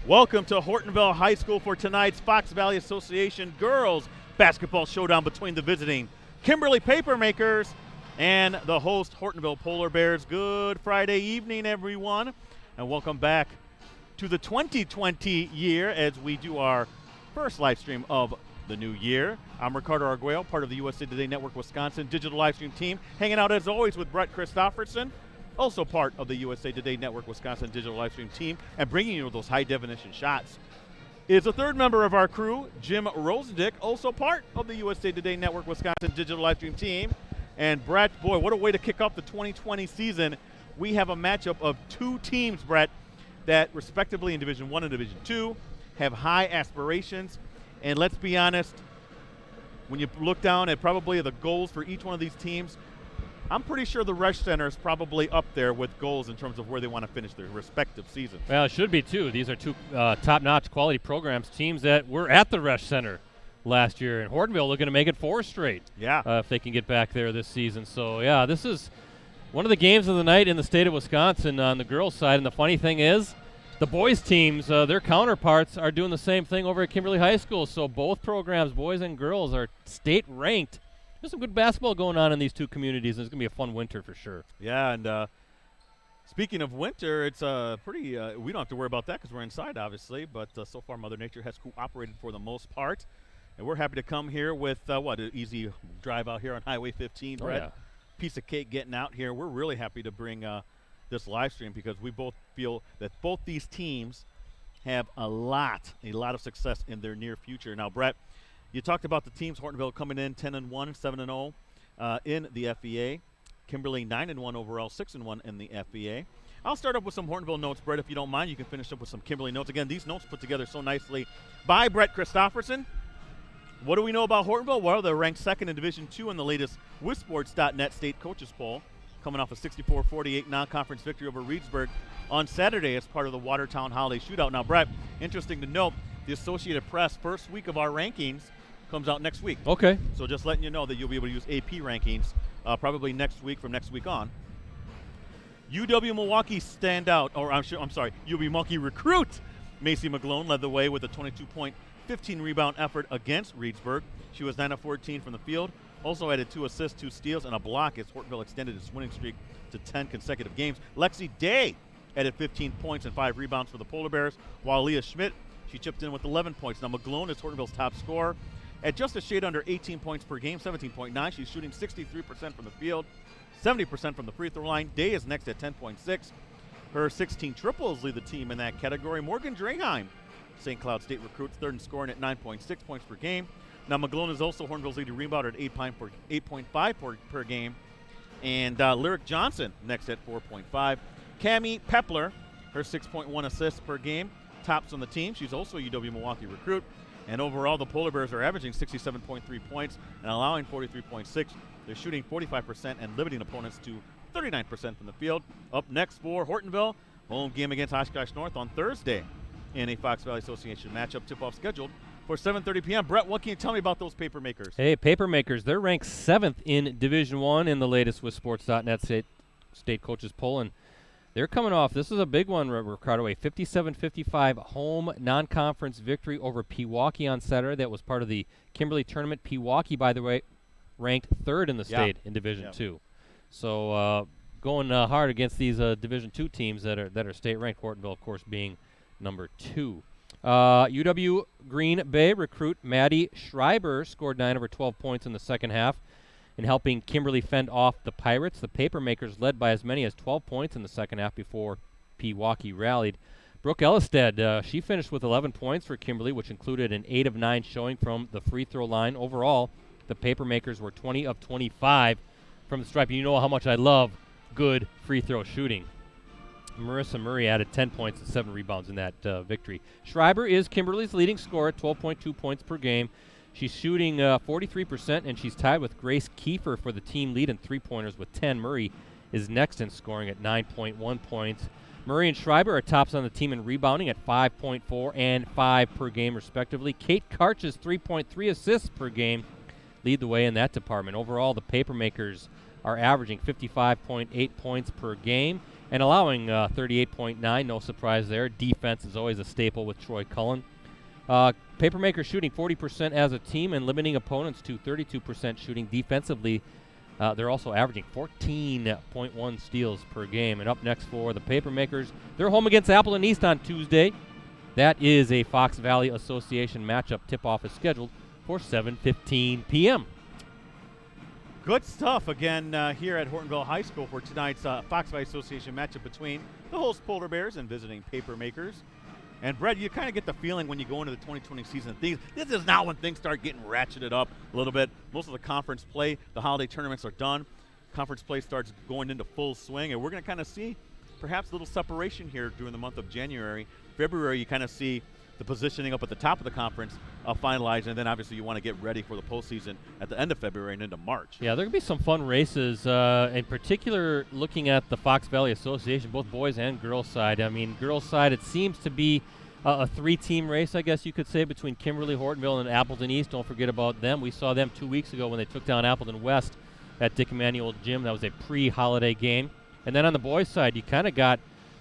Welcome to Hortonville High School for tonight's Fox Valley Association Girls Basketball Showdown between the visiting Kimberly Papermakers and the host Hortonville Polar Bears. Good Friday evening, everyone, and welcome back to the 2020 year as we do our first live stream of the new year. I'm Ricardo Arguello, part of the USA Today Network Wisconsin digital live stream team, hanging out as always with Brett Christofferson, also part of the USA Today Network Wisconsin digital live stream team, and bringing you those high-definition shots is a third member of our crew, Jim Rosendick, also part of the USA Today Network Wisconsin digital live stream team. And Brett, boy, what a way to kick off the 2020 season. We have a matchup of two teams, Brett, that respectively in Division I and Division II have high aspirations. And let's be honest, when you look down at probably the goals for each one of these teams, I'm pretty sure the Resch Center is probably up there with goals in terms of where they want to finish their respective seasons. Well, it should be, too. These are two top-notch quality programs, teams that were at the Resch Center last year. And Hortonville looking to make it 4 straight if they can get back there this season. So, yeah, this is one of the games of the night in the state of Wisconsin on the girls' side. And the funny thing is, the boys' teams, their counterparts, are doing the same thing over at Kimberly High School. So both programs, boys and girls, are state-ranked. There's some good basketball going on in these two communities, and it's going to be a fun winter for sure. Yeah, and speaking of winter, it's pretty we don't have to worry about that because we're inside, obviously, but so far Mother Nature has cooperated for the most part. And we're happy to come here with, an easy drive out here on Highway 15, Brett. Yeah. Piece of cake getting out here. We're really happy to bring this live stream because we both feel that both these teams have a lot of success in their near future. Now, Brett, you talked about the teams, Hortonville coming in 10-1, 7-0 in the FVA. Kimberly 9-1 overall, 6-1 in the FVA. I'll start up with some Hortonville notes, Brett, if you don't mind. You can finish up with some Kimberly notes. Again, these notes put together so nicely by Brett Christofferson. What do we know about Hortonville? Well, they're ranked second in Division II in the latest WisSports.net state coaches poll, coming off a 64-48 non-conference victory over Reedsburg on Saturday as part of the Watertown Holiday Shootout. Now, Brett, interesting to note, the Associated Press first week of our rankings comes out next week. Okay. So just letting you know that you'll be able to use AP rankings probably next week from next week on. UW Milwaukee standout, UW Milwaukee recruit Macy McGlone led the way with a 22-point, 15-rebound effort against Reedsburg. She was 9 of 14 from the field. Also added 2 assists, 2 steals, and a block as Hortonville extended its winning streak to 10 consecutive games. Lexi Day added 15 points and 5 rebounds for the Polar Bears, while Leah Schmidt, she chipped in with 11 points. Now McGlone is Hortonville's top scorer at just a shade under 18 points per game, 17.9. She's shooting 63% from the field, 70% from the free throw line. Day is next at 10.6. Her 16 triples lead the team in that category. Morgan Draheim, St. Cloud State recruit, third in scoring at 9.6 points per game. Now McGlone is also Hortonville's leading rebounder at 8.5 per game. And Lyric Johnson next at 4.5. Cammie Pepler, her 6.1 assists per game, tops on the team. She's also a UW Milwaukee recruit. And overall, the Polar Bears are averaging 67.3 points and allowing 43.6. They're shooting 45% and limiting opponents to 39% from the field. Up next for Hortonville, home game against Oshkosh North on Thursday in a Fox Valley Association matchup. Tip-off scheduled for 7:30 p.m. Brett, what can you tell me about those Papermakers? Hey, Papermakers, they're ranked 7th in Division I in the latest WisSports.net state coaches poll, and they're coming off, this is a big one, Ricardo, a 57-55 home non-conference victory over Pewaukee on Saturday. That was part of the Kimberly tournament. Pewaukee, by the way, ranked 3rd in the state in Division II. So going hard against these Division II teams that are state-ranked, Hortonville, of course, being number 2. UW Green Bay recruit Maddie Schreiber scored 9 of her 12 points in the second half in helping Kimberly fend off the Pirates. The Papermakers led by as many as 12 points in the second half before Pewaukee rallied. Brooke Ellisted, she finished with 11 points for Kimberly, which included an 8 of 9 showing from the free throw line. Overall, the Papermakers were 20 of 25 from the stripe. And you know how much I love good free throw shooting. Marissa Murray added 10 points and 7 rebounds in that victory. Schreiber is Kimberly's leading scorer at 12.2 points per game. She's shooting 43%, and she's tied with Grace Kiefer for the team lead in three-pointers with 10. Murray is next in scoring at 9.1 points. Murray and Schreiber are tops on the team in rebounding at 5.4 and 5 per game, respectively. Kate Karch's 3.3 assists per game lead the way in that department. Overall, the Papermakers are averaging 55.8 points per game and allowing 38.9. No surprise there. Defense is always a staple with Troy Cullen. Papermakers shooting 40% as a team and limiting opponents to 32% shooting defensively. They're also averaging 14.1 steals per game. And up next for the Papermakers, they're home against Appleton East on Tuesday. That is a Fox Valley Association matchup. Tip-off is scheduled for 7:15 p.m. Good stuff again here at Hortonville High School for tonight's Fox Valley Association matchup between the host Polar Bears and visiting Papermakers. And Brett, you kind of get the feeling when you go into the 2020 season, this is now when things start getting ratcheted up a little bit. Most of the conference play, the holiday tournaments are done. Conference play starts going into full swing, and we're going to kind of see perhaps a little separation here during the month of January. February, you kind of see the positioning up at the top of the conference finalized, and then obviously you want to get ready for the postseason at the end of February and into March. Yeah, there could be some fun races, in particular looking at the Fox Valley Association, both boys and girls side. I mean, girls side, it seems to be a three-team race, I guess you could say, between Kimberly, Hortonville, and Appleton East. Don't forget about them. We saw them 2 weeks ago when they took down Appleton West at Dick Emanuel Gym. That was a pre-holiday game. And then on the boys' side, you kind of got,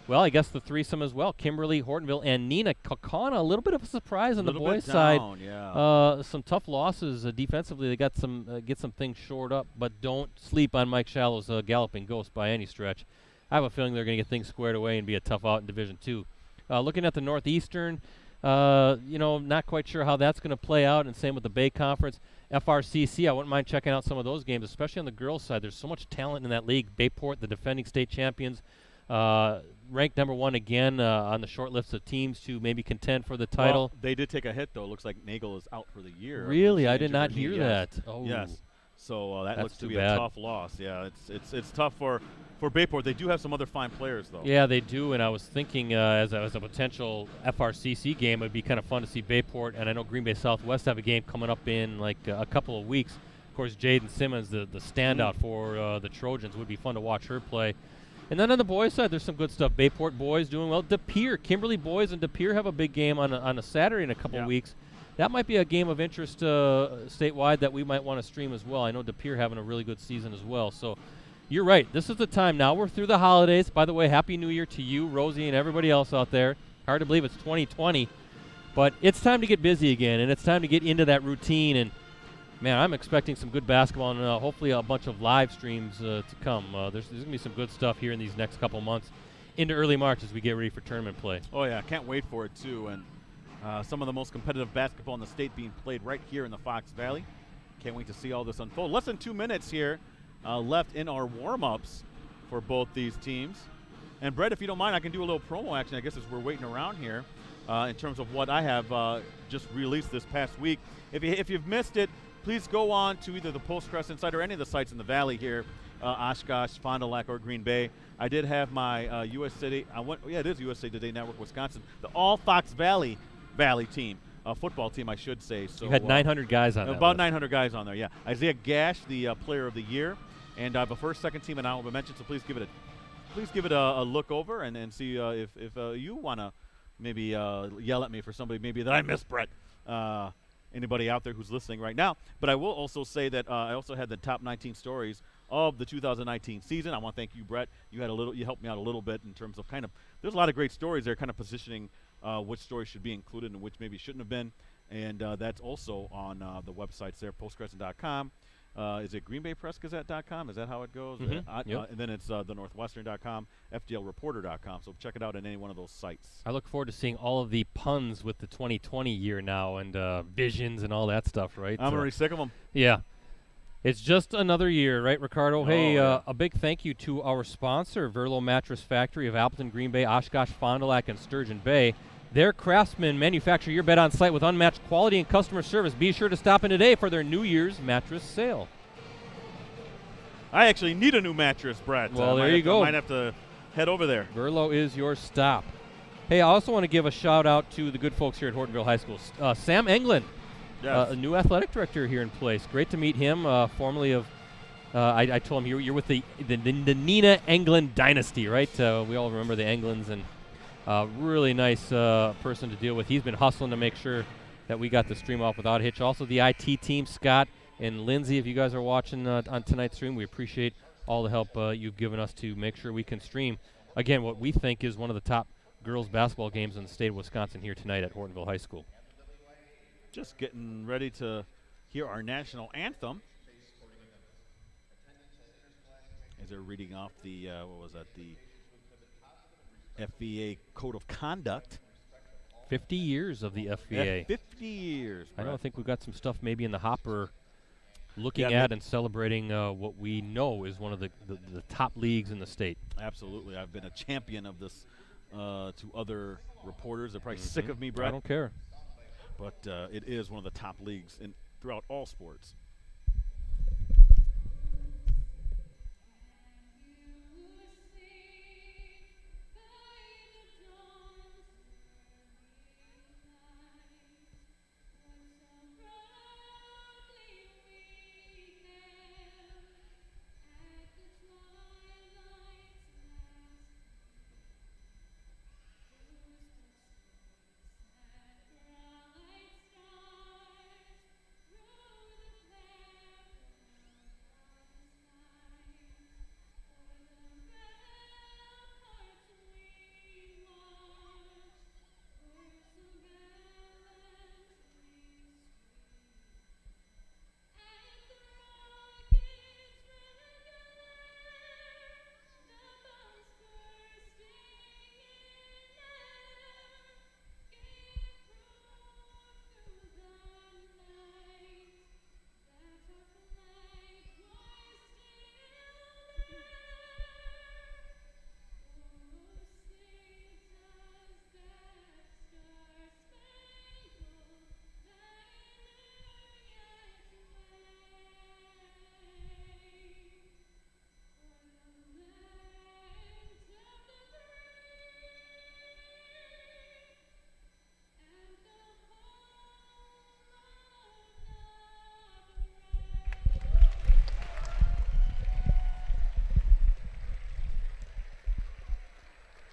well, I guess the threesome as well. Kimberly, Hortonville, and Nina. Kakana, a little bit of a surprise on the boys' side. Yeah. Some tough losses defensively. They got some get some things shored up, but don't sleep on Mike Shallow's Galloping Ghost by any stretch. I have a feeling they're going to get things squared away and be a tough out in Division II. Looking at the Northeastern, not quite sure how that's going to play out, and same with the Bay Conference. FRCC, I wouldn't mind checking out some of those games, especially on the girls' side. There's so much talent in that league. Bayport, the defending state champions, ranked number one again on the short list of teams to maybe contend for the title. Well, they did take a hit, though. It looks like Nagel is out for the year. Really? I did not hear that. Oh. Yes. So that looks to be bad. a tough loss. Yeah, it's tough for Bayport. They do have some other fine players, though. Yeah, they do, and I was thinking as a potential FRCC game, it would be kind of fun to see Bayport, and I know Green Bay Southwest have a game coming up in like a couple of weeks. Of course, Jaden Simmons, the standout for the Trojans, would be fun to watch her play. And then on the boys' side, there's some good stuff. Bayport boys doing well. De Pere, Kimberly boys and De Pere have a big game on a Saturday in a couple of weeks. That might be a game of interest statewide that we might want to stream as well. I know De Pere having a really good season as well. So you're right. This is the time. Now we're through the holidays. By the way, Happy New Year to you, Rosie, and everybody else out there. Hard to believe it's 2020. But it's time to get busy again, and it's time to get into that routine. And, man, I'm expecting some good basketball and hopefully a bunch of live streams to come. There's going to be some good stuff here in these next couple months into early March as we get ready for tournament play. Oh, yeah. Can't wait for it, too. And some of the most competitive basketball in the state being played right here in the Fox Valley. Can't wait to see all this unfold. Less than 2 minutes here left in our warm-ups for both these teams. And, Brett, if you don't mind, I can do a little promo action, I guess, as we're waiting around here in terms of what I have just released this past week. If you've missed it, please go on to either the Post-Crest Insider or any of the sites in the Valley here, Oshkosh, Fond du Lac, or Green Bay. I did have my USA Today. It is USA Today Network Wisconsin. The all Fox Valley team, football team, I should say. So you had 900 guys on that about list. 900 guys on there, yeah. Isaiah Gash, the Player of the Year, and I have a first, second team, and honorable mention. So please give it a look over and see if you want to maybe yell at me for somebody maybe that I missed, Brett. Anybody out there who's listening right now. But I will also say that I also had the top 19 stories of the 2019 season. I want to thank you, Brett. You helped me out a little bit in terms of there's a lot of great stories there, kind of positioning which stories should be included and which maybe shouldn't have been. And that's also on the websites there, postcrescent.com. Is it greenbaypressgazette.com? Is that how it goes? Mm-hmm. Yep. And then it's thenorthwestern.com, fdlreporter.com. So check it out on any one of those sites. I look forward to seeing all of the puns with the 2020 year now and visions and all that stuff, right? I'm already sick of them. Yeah. It's just another year, right, Ricardo? A big thank you to our sponsor, Verlo Mattress Factory of Appleton, Green Bay, Oshkosh, Fond du Lac, and Sturgeon Bay. Their craftsmen manufacture your bed on site with unmatched quality and customer service. Be sure to stop in today for their New Year's mattress sale. I actually need a new mattress, Brett. Well, there you go. I might have to head over there. Verlo is your stop. Hey, I also want to give a shout-out to the good folks here at Hortonville High School. Sam Englund, yes. A new athletic director here in place. Great to meet him, formerly of I told him you're with the Nina Englund dynasty, right? We all remember the Englunds, and really nice person to deal with. He's been hustling to make sure that we got the stream off without a hitch. Also, the IT team, Scott and Lindsay, if you guys are watching on tonight's stream, we appreciate all the help you've given us to make sure we can stream again, what we think is one of the top girls basketball games in the state of Wisconsin here tonight at Hortonville High School. Just getting ready to hear our national anthem. As they're reading off the, the FVA Code of Conduct. 50 years of the FVA. 50 years. I Brett. don't think we've got some stuff maybe in the hopper looking Yeah, at and celebrating what we know is one of the top leagues in the state. Absolutely. I've been a champion of this to other reporters. They're probably sick of me, Brett. I don't care. But it is one of the top leagues throughout all sports.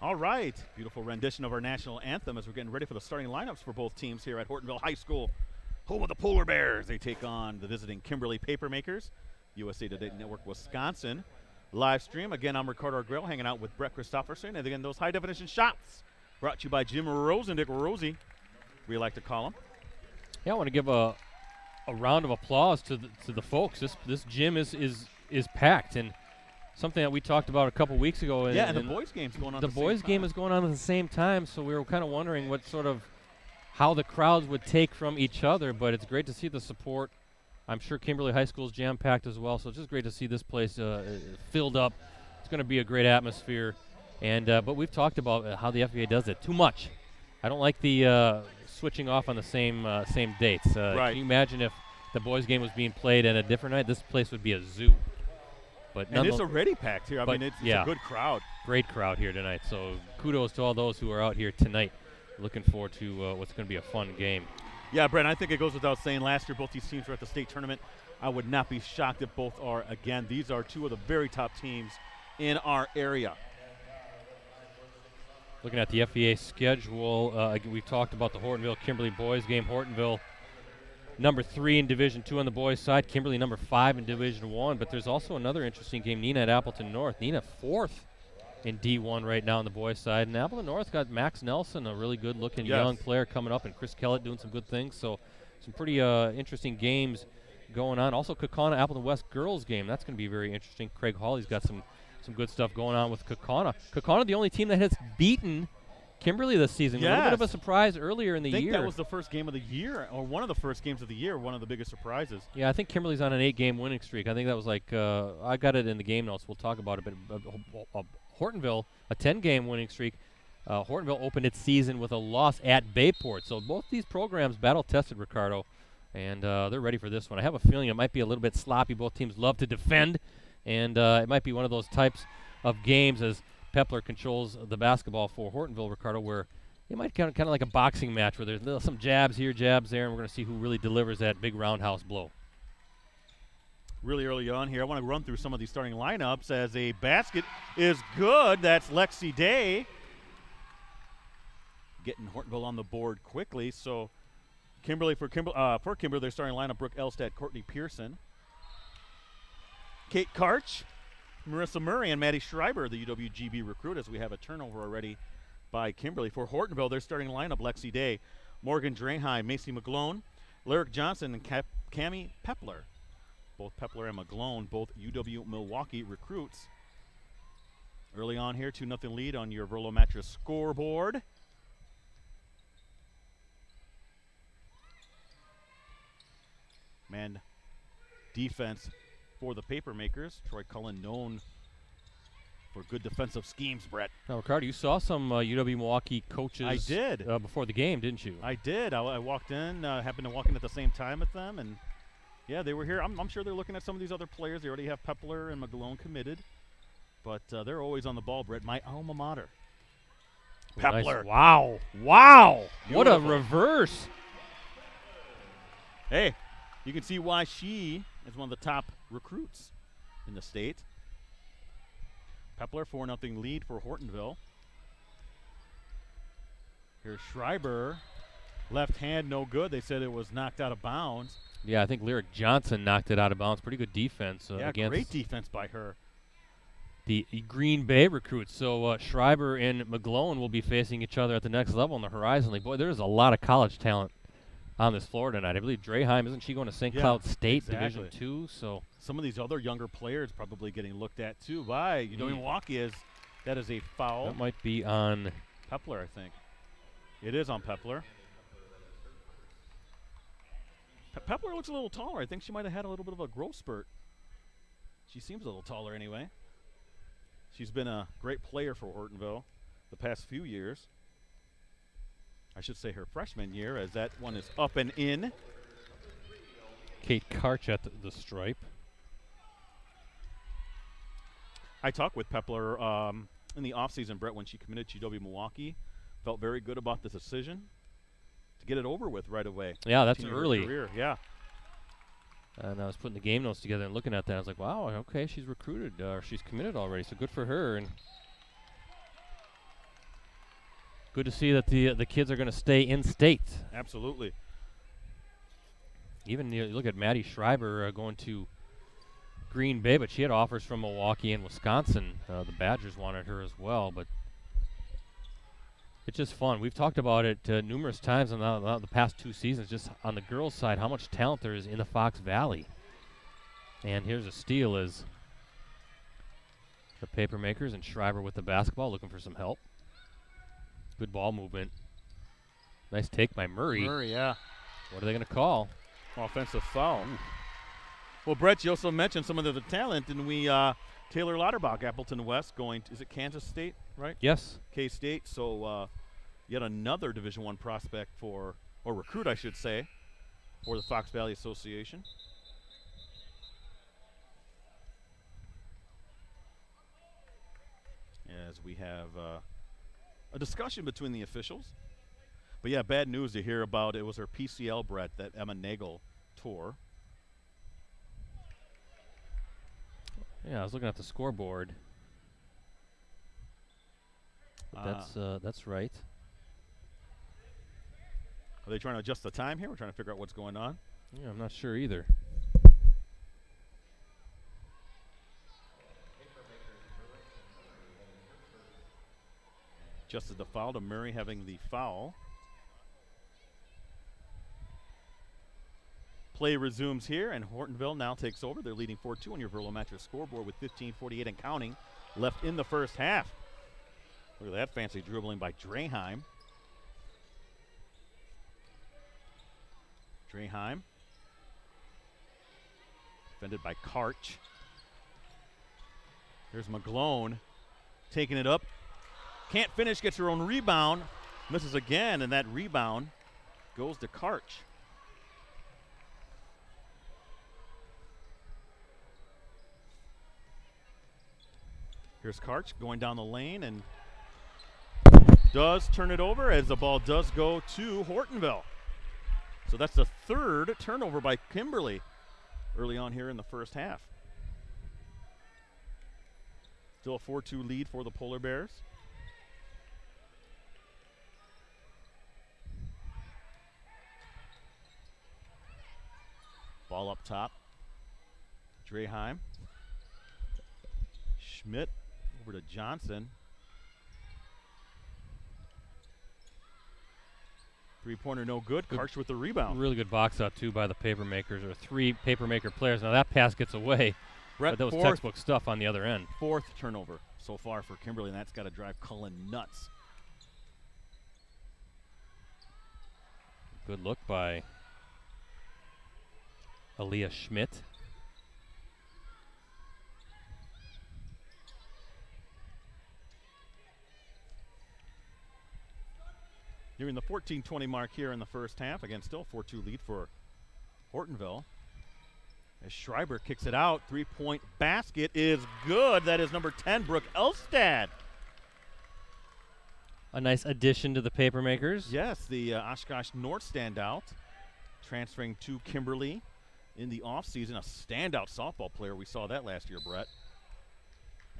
All right. Beautiful rendition of our national anthem as we're getting ready for the starting lineups for both teams here at Hortonville High School. Home of the Polar Bears. They take on the visiting Kimberly Papermakers. USA Today Network Wisconsin live stream. Again, I'm Ricardo Arguello hanging out with Brett Christopherson. And again, those high-definition shots brought to you by Jim Rosendick, Rosie, we like to call him. Yeah, I want to give a round of applause to the folks. This gym is packed, and something that we talked about a couple weeks ago. Yeah, and the boys' game's going on. The boys' game is going on at the same time, so we were kind of wondering what sort of how the crowds would take from each other. But it's great to see the support. I'm sure Kimberly High School is jam-packed as well, so it's just great to see this place filled up. It's going to be a great atmosphere, and but we've talked about how the FVA does it too much. I don't like the switching off on the same dates. Right. Can you imagine if the boys' game was being played at a different night? This place would be a zoo. But and it's already packed here. I mean, it's a good crowd. Great crowd here tonight. So kudos to all those who are out here tonight. Looking forward to what's going to be a fun game. Yeah, Brent, I think it goes without saying. Last year, both these teams were at the state tournament. I would not be shocked if both are again. These are two of the very top teams in our area. Looking at the FVA schedule, we've talked about the Hortonville-Kimberly boys game. Hortonville number 3 in Division 2 on the boys' side. Kimberly number 5 in Division 1. But there's also another interesting game, Neenah at Appleton North. Neenah 4th in D1 right now on the boys' side. And Appleton North got Max Nelson, a really good-looking young player coming up, and Chris Kellett doing some good things. So some pretty interesting games going on. Also, Kaukauna Appleton West girls game. That's going to be very interesting. Craig Hawley's got some good stuff going on with Kaukauna. Kaukauna, the only team that has beaten Kimberly this season. Yes. A little bit of a surprise earlier in the year. I think that was the first game of the year, or one of the first games of the year, one of the biggest surprises. Yeah, I think Kimberly's on an 8-game winning streak. I think that was like, I got it in the game notes. We'll talk about it. But Hortonville, a 10-game winning streak. Hortonville opened its season with a loss at Bayport. So both these programs battle-tested, Ricardo, and they're ready for this one. I have a feeling it might be a little bit sloppy. Both teams love to defend, and it might be one of those types of games as Pepler controls the basketball for Hortonville, Ricardo, where it might kind of like a boxing match where there's some jabs here, jabs there, and we're going to see who really delivers that big roundhouse blow. Really early on here, I want to run through some of these starting lineups as a basket is good. That's Lexi Day getting Hortonville on the board quickly. So Kimberly, their starting lineup, Brooke Elstad, Courtney Pearson, Kate Karch, Marissa Murray and Maddie Schreiber, the UWGB recruit, as we have a turnover already by Kimberly. For Hortonville, their starting lineup: Lexi Day, Morgan Draheim, Macy McGlone, Lyric Johnson, and Cami Pepler. Both Pepler and McGlone, both UW Milwaukee recruits. Early on here, 2-0 lead on your Verlo Mattress scoreboard. Man defense for the Papermakers. Troy Cullen known for good defensive schemes, Brett. Now, Ricardo, you saw some UW Milwaukee coaches I did. Before the game, didn't you? I did. I walked in, happened to walk in at the same time with them, and yeah, they were here. I'm sure they're looking at some of these other players. They already have Pepler and McGlone committed, but they're always on the ball, Brett. My alma mater. Pepler. Nice. Wow. Wow. What a Beautiful. reverse. Hey, you can see why she is one of the top recruits in the state. Pepler, 4-0 lead for Hortonville. Here's Schreiber. Left hand, no good. They said it was knocked out of bounds. Yeah, I think Lyric Johnson knocked it out of bounds. Pretty good defense Yeah, against great defense by her. the Green Bay recruits. So Schreiber and McGlone will be facing each other at the next level on the Horizon League. Boy, there's a lot of college talent on this floor tonight. I believe Draheim, isn't she going to St. Cloud State, exactly. Division II? So Some of these other younger players probably getting looked at too by Milwaukee. That is a foul. that might be on. Pepler, I think. It is on Pepler. Pepler looks a little taller. I think she might have had a little bit of a growth spurt. She seems a little taller anyway. She's been a great player for Hortonville the past few years. I should say her freshman year, as that one is up and in. Kate Karch at the stripe. I talked with Pepler in the offseason, Brett, when she committed to UW Milwaukee. Felt very good about the decision to get it over with right away. Yeah, that's Continue her early. career. Yeah. And I was putting the game notes together and looking at that. I was like, wow, okay, she's recruited, or she's committed already, so good for her. And good to see that the kids are going to stay in state. Absolutely. Even you look at Maddie Schreiber going to Green Bay, but she had offers from Milwaukee and Wisconsin. The Badgers wanted her as well, but it's just fun. We've talked about it numerous times in the past 2 seasons, just on the girls' side, how much talent there is in the Fox Valley. And here's a steal as the Papermakers and Schreiber with the basketball looking for some help. Good ball movement. Nice take by Murray. Murray, yeah. What are they going to call? Offensive foul. Well, Brett, you also mentioned some of the talent, and we Taylor Lauterbach, Appleton West, going to, is it Kansas State, right? Yes. K-State. So yet another Division I prospect or recruit, I should say, for the Fox Valley Association. As we have a discussion between the officials. But yeah, bad news to hear about. It was her PCL, Brett, that Emma Nagel tore. Yeah, I was looking at the scoreboard. But that's right. Are they trying to adjust the time here? We're trying to figure out what's going on. Yeah, I'm not sure either. Adjusted the foul to Murray having the foul. Play resumes here, and Hortonville now takes over. They're leading 4-2 on your Verlo Mattress scoreboard with 15:48 and counting left in the first half. Look at that fancy dribbling by Draheim. Draheim. Defended by Karch. Here's McGlone taking it up. Can't finish, gets her own rebound. Misses again, and that rebound goes to Karch. Here's Karch going down the lane and does turn it over as the ball does go to Hortonville. So that's the third turnover by Kimberly early on here in the first half. Still a 4-2 lead for the Polar Bears. Ball up top. Draheim. Schmidt over to Johnson. Three-pointer no good. Karch with the rebound. Really good box out, too, by the Papermakers, or 3 Papermaker players. Now, that pass gets away, Brett, but that was textbook stuff on the other end. 4th turnover so far for Kimberly, and that's got to drive Cullen nuts. Good look by Aaliyah Schmidt. Nearing the 14-20 mark here in the first half. Again, still 4-2 lead for Hortonville. As Schreiber kicks it out, 3-point basket is good. That is number 10, Brooke Elstad. A nice addition to the Papermakers. Yes, the Oshkosh North standout, transferring to Kimberly in the offseason. A standout softball player. We saw that last year, Brett.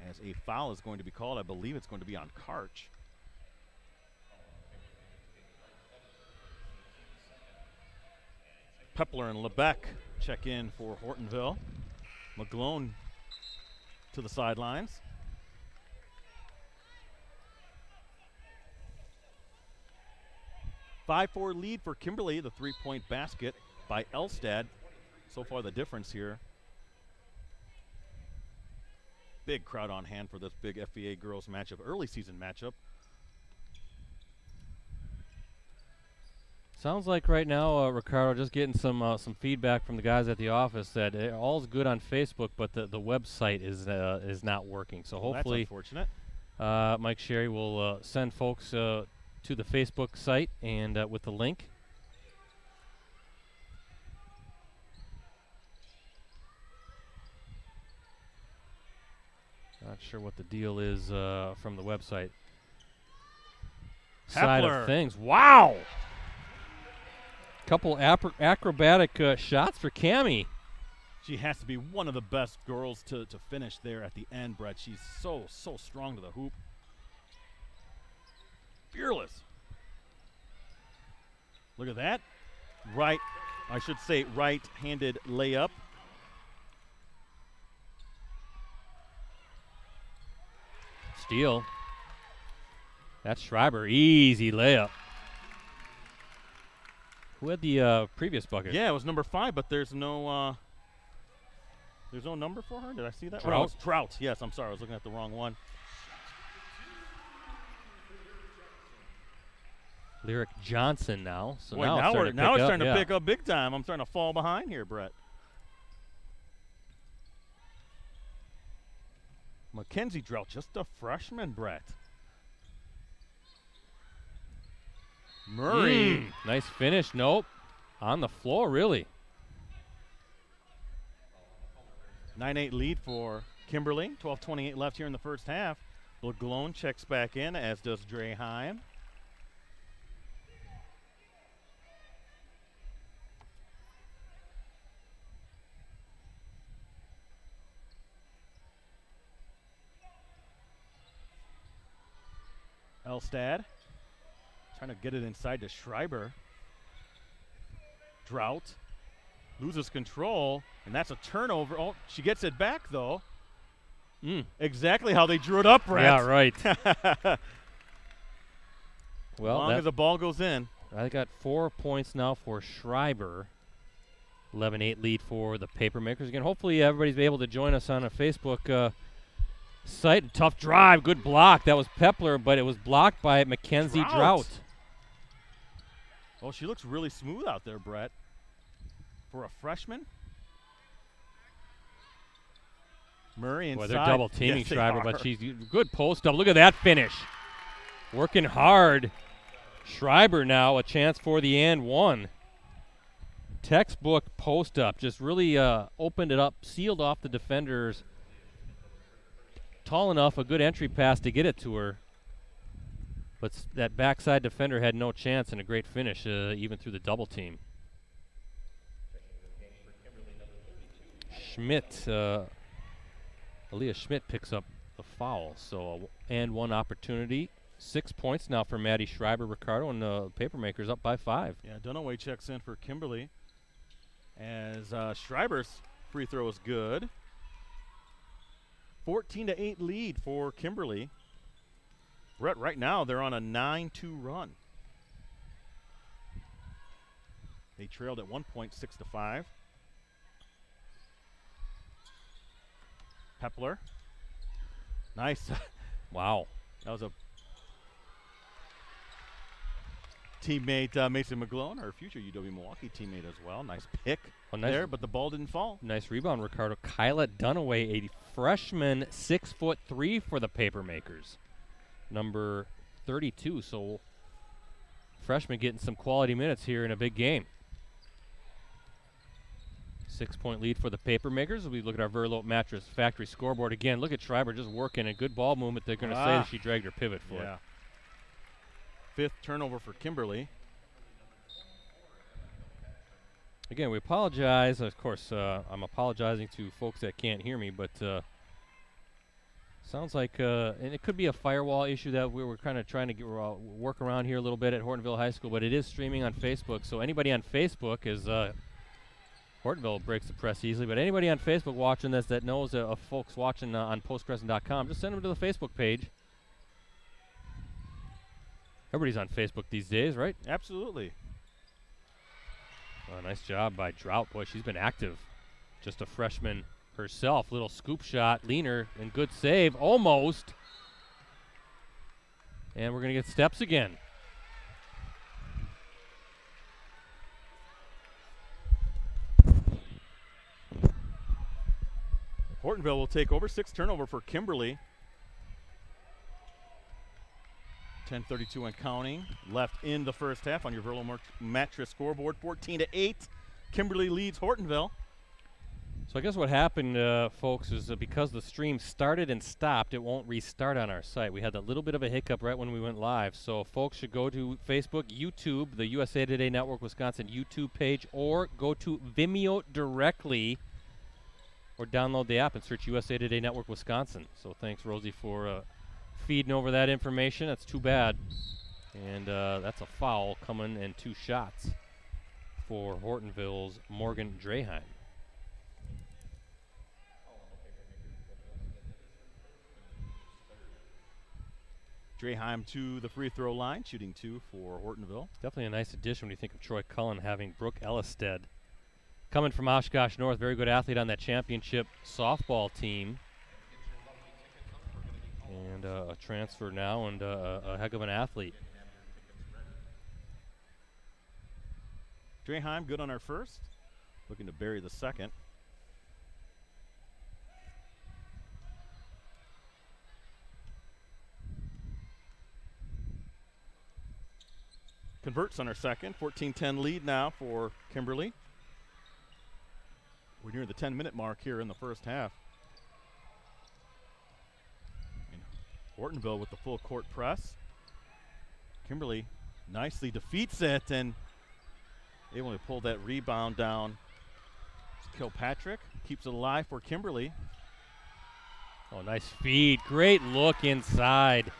As a foul is going to be called, I believe it's going to be on Karch. Pepler and Lebec check in for Hortonville. McGlone to the sidelines. A 5-4 lead for Kimberly. The 3-point basket by Elstad. So far the difference here. Big crowd on hand for this big FVA girls matchup, early season matchup. Sounds like right now, Ricardo, just getting some feedback from the guys at the office that all's good on Facebook, but the website is not working. So hopefully, that's unfortunate. Mike Sherry will send folks to the Facebook site and with the link. Not sure what the deal is from the website side of things. Wow! Couple acrobatic shots for Cammie. She has to be one of the best girls to finish there at the end, Brett. She's so strong to the hoop. Fearless. Look at that. Right-handed layup. Steal. That's Schreiber. Easy layup. Who had the previous bucket? Yeah, it was number 5, but there's no number for her. Did I see that? Trout. Oh, no, it's Trout. Yes, I'm sorry. I was looking at the wrong one. Lyric Johnson now. So Boy, now it's starting to pick up big time. I'm starting to fall behind here, Brett. Mackenzie Drell, just a freshman, Brett. Murray. Nice finish. Nope. On the floor, really. 9-8 lead for Kimberly. 12:28 left here in the first half. Laglone checks back in, as does Draheim. Elstad trying to get it inside to Schreiber. Drought loses control, and that's a turnover. Oh, she gets it back, though. Exactly how they drew it up, Brett. Yeah, right. Well, as long as the ball goes in. I got 4 points now for Schreiber. 11-8 lead for the Papermakers. Again, hopefully everybody's able to join us on a Facebook site. Tough drive, good block. That was Pepler, but it was blocked by Mackenzie Drought. Well, she looks really smooth out there, Brett, for a freshman. Murray inside. Boy, they're double teaming yes, Schreiber, but she's good post up. Look at that finish. Working hard. Schreiber now a chance for the and one. Textbook post up. Just really opened it up, sealed off the defenders. Tall enough, a good entry pass to get it to her. But that backside defender had no chance, and a great finish even through the double team. Schmidt, Aaliyah Schmidt picks up the foul. So and one opportunity. 6 points now for Maddie Schreiber, Ricardo, and the Papermakers up by 5. Yeah, Dunaway checks in for Kimberly. As Schreiber's free throw is good. 14-8 lead for Kimberly. Brett, right now they're on a 9-2 run. They trailed at 1 point, 6-5. Pepler. Nice. Wow. That was a teammate, Mason McGlone, our future UW-Milwaukee teammate as well. Nice pick there, but the ball didn't fall. Nice rebound, Ricardo. Kyla Dunaway, a freshman, 6'3" for the Papermakers. Number 32, so freshman getting some quality minutes here in a big game. 6-point lead for the Papermakers. We look at our Verlo Mattress Factory scoreboard again. Look at Schreiber just working a good ball movement. They're going to say that she dragged her pivot foot. Yeah. 5th turnover for Kimberly. Again, we apologize. Of course, I'm apologizing to folks that can't hear me, but sounds like, and it could be a firewall issue that we were kind of trying to work around here a little bit at Hortonville High School, but it is streaming on Facebook. So anybody on Facebook is Hortonville breaks the press easily, but anybody on Facebook watching this that knows of folks watching on postcrescent.com, just send them to the Facebook page. Everybody's on Facebook these days, right? Absolutely. Nice job by Drought. Boy, she's been active. Just a freshman herself. Little scoop shot, leaner, and good save. Almost. And we're going to get steps again. Hortonville will take over. 6th turnover for Kimberly. 10:32 and counting left in the first half on your Verlo Mattress scoreboard. 14-8. Kimberly leads Hortonville. So I guess what happened, folks, is because the stream started and stopped, it won't restart on our site. We had a little bit of a hiccup right when we went live. So folks should go to Facebook, YouTube, the USA Today Network Wisconsin YouTube page, or go to Vimeo directly, or download the app and search USA Today Network Wisconsin. So thanks, Rosie, for feeding over that information. That's too bad. And that's a foul coming and 2 shots for Hortonville's Morgan Draheim. Draheim to the free throw line, shooting 2 for Hortonville. Definitely a nice addition when you think of Troy Cullen having Brooke Ellisted coming from Oshkosh North. Very good athlete on that championship softball team. And a transfer now, and a heck of an athlete. Draheim good on our first. Looking to bury the second. Converts on our second. 14-10 lead now for Kimberly. We're near the 10-minute mark here in the first half. Hortonville with the full court press. Kimberly nicely defeats it, and able to pull that rebound down. Kilpatrick keeps it alive for Kimberly. Oh, nice feed. Great look inside.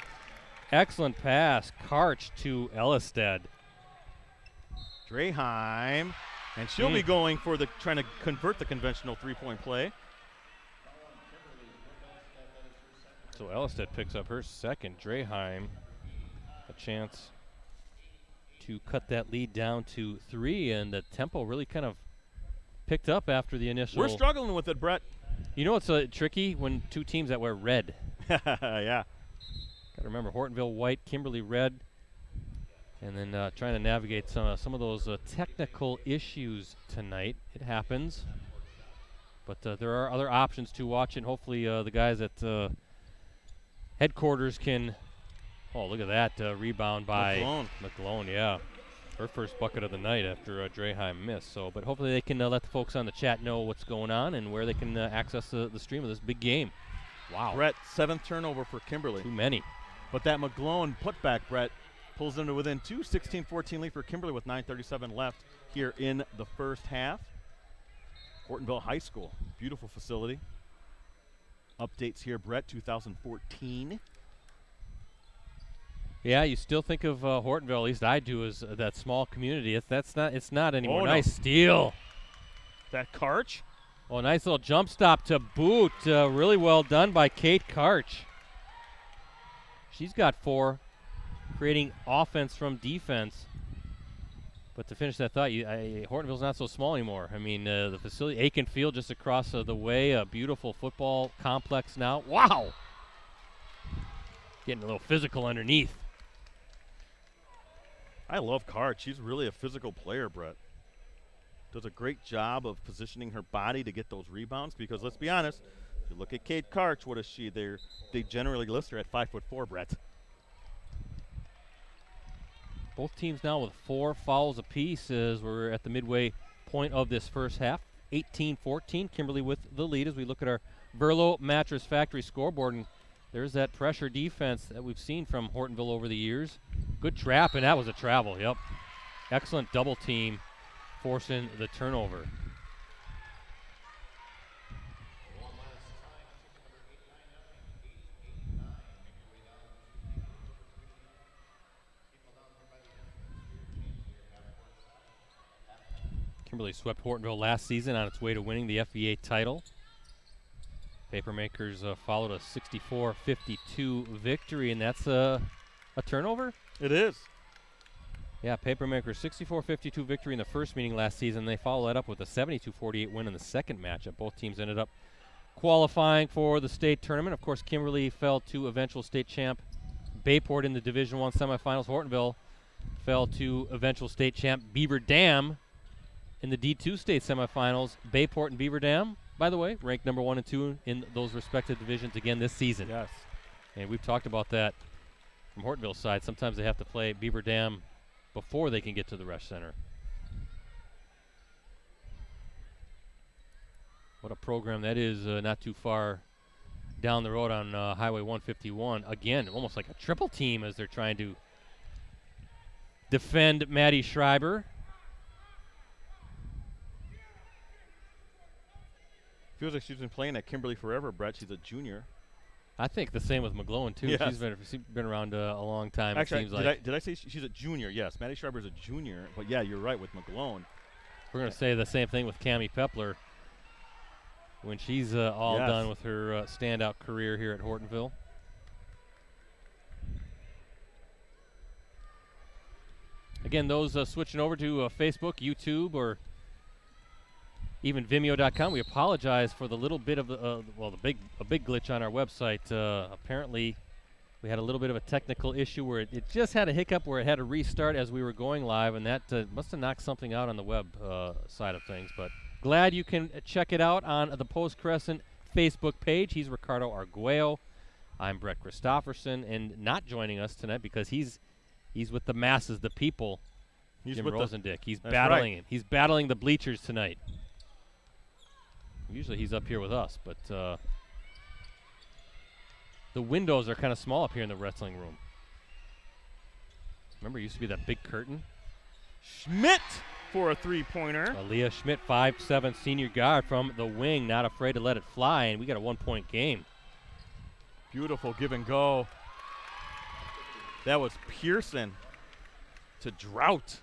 Excellent pass. Karch to Ellisted. Draheim, and she'll be going for trying to convert the conventional 3-point play. So Ellisted picks up her second. Draheim a chance to cut that lead down to 3, and the tempo really kind of picked up after the initial. We're struggling with it, Brett. You know what's tricky? When 2 teams that wear red. Yeah. Got to remember Hortonville white, Kimberly red, and then trying to navigate some of those technical issues tonight. It happens, but there are other options to watch, and hopefully the guys at headquarters can. Oh, look at that rebound by McGlone. Yeah, her first bucket of the night after Draheim missed. So, but hopefully they can let the folks on the chat know what's going on and where they can access the stream of this big game. Wow. Brett, 7th turnover for Kimberly. Too many. But that McGlone putback, Brett, pulls them to within 2. 16-14 lead for Kimberly with 9:37 left here in the first half. Hortonville High School, beautiful facility. Updates here, Brett, 2014. Yeah, you still think of Hortonville, at least I do, as that small community. It's not anymore. Oh, nice no. steal. That Karch. Oh, nice little jump stop to boot. Really well done by Kate Karch. She's got 4, creating offense from defense. But to finish that thought, Hortonville's not so small anymore. I mean, the facility, Aiken Field just across the way, a beautiful football complex now. Wow! Getting a little physical underneath. I love Card. She's really a physical player, Brett. Does a great job of positioning her body to get those rebounds because, let's be honest, if you look at Kate Karch, what is she? They generally list her at 5'4", Brett. Both teams now with 4 fouls apiece as we're at the midway point of this first half. 18-14, Kimberly with the lead as we look at our Verlo Mattress Factory scoreboard. And there's that pressure defense that we've seen from Hortonville over the years. Good trap, and that was a travel, yep. Excellent double team forcing the turnover. Kimberly swept Hortonville last season on its way to winning the FVA title. Papermakers followed a 64-52 victory, and that's a turnover? It is. Yeah, Papermakers 64-52 victory in the first meeting last season. They followed that up with a 72-48 win in the second matchup. Both teams ended up qualifying for the state tournament. Of course, Kimberly fell to eventual state champ Bayport in the Division I semifinals. Hortonville fell to eventual state champ Beaver Dam in the D2 state semifinals. Bayport and Beaver Dam, by the way, ranked number 1 and 2 in those respective divisions again this season. Yes. And we've talked about that from Hortonville's side. Sometimes they have to play Beaver Dam before they can get to the Resch Center. What a program that is, not too far down the road on Highway 151. Again, almost like a triple team as they're trying to defend Maddie Schreiber. Feels like she's been playing at Kimberly forever, Brett. She's a junior. I think the same with McGlowan, too. Yes. She's been around a long time, Actually, it seems like. did I say she's a junior? Yes, Maddie Schreiber's a junior. But, yeah, you're right with McGlowan. We're going to say the same thing with Cammie Pepler when she's all Yes. done with her standout career here at Hortonville. Again, those switching over to Facebook, YouTube, or even Vimeo.com, we apologize for the little bit of a big glitch on our website. Apparently, we had a little bit of a technical issue where it just had a hiccup where it had to restart as we were going live, and that must have knocked something out on the web side of things. But glad you can check it out on the Post Crescent Facebook page. He's Ricardo Arguello. I'm Brett Christofferson, and not joining us tonight because he's with the masses, the people. He's Jim with Rosendick. He's That's battling right. it. He's battling the bleachers tonight. Usually he's up here with us, but the windows are kind of small up here in the wrestling room. Remember, it used to be that big curtain? Schmidt for a three-pointer. Aaliyah Schmidt, 5'7" senior guard from the wing, not afraid to let it fly, and we got a 1-point game. Beautiful give and go. That was Pearson to Drought.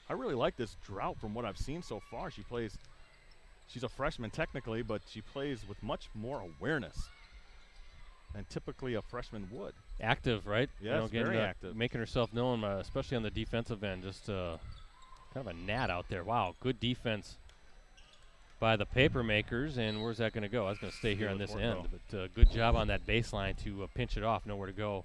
I really like this Drought from what I've seen so far. She's a freshman technically, but she plays with much more awareness than typically a freshman would. Active, right? Yes, very active. Making herself known, especially on the defensive end. Just kind of a gnat out there. Wow, good defense by the Papermakers. And where's that going to go? I was going to stay here on this end. But good job on that baseline to pinch it off. Nowhere to go.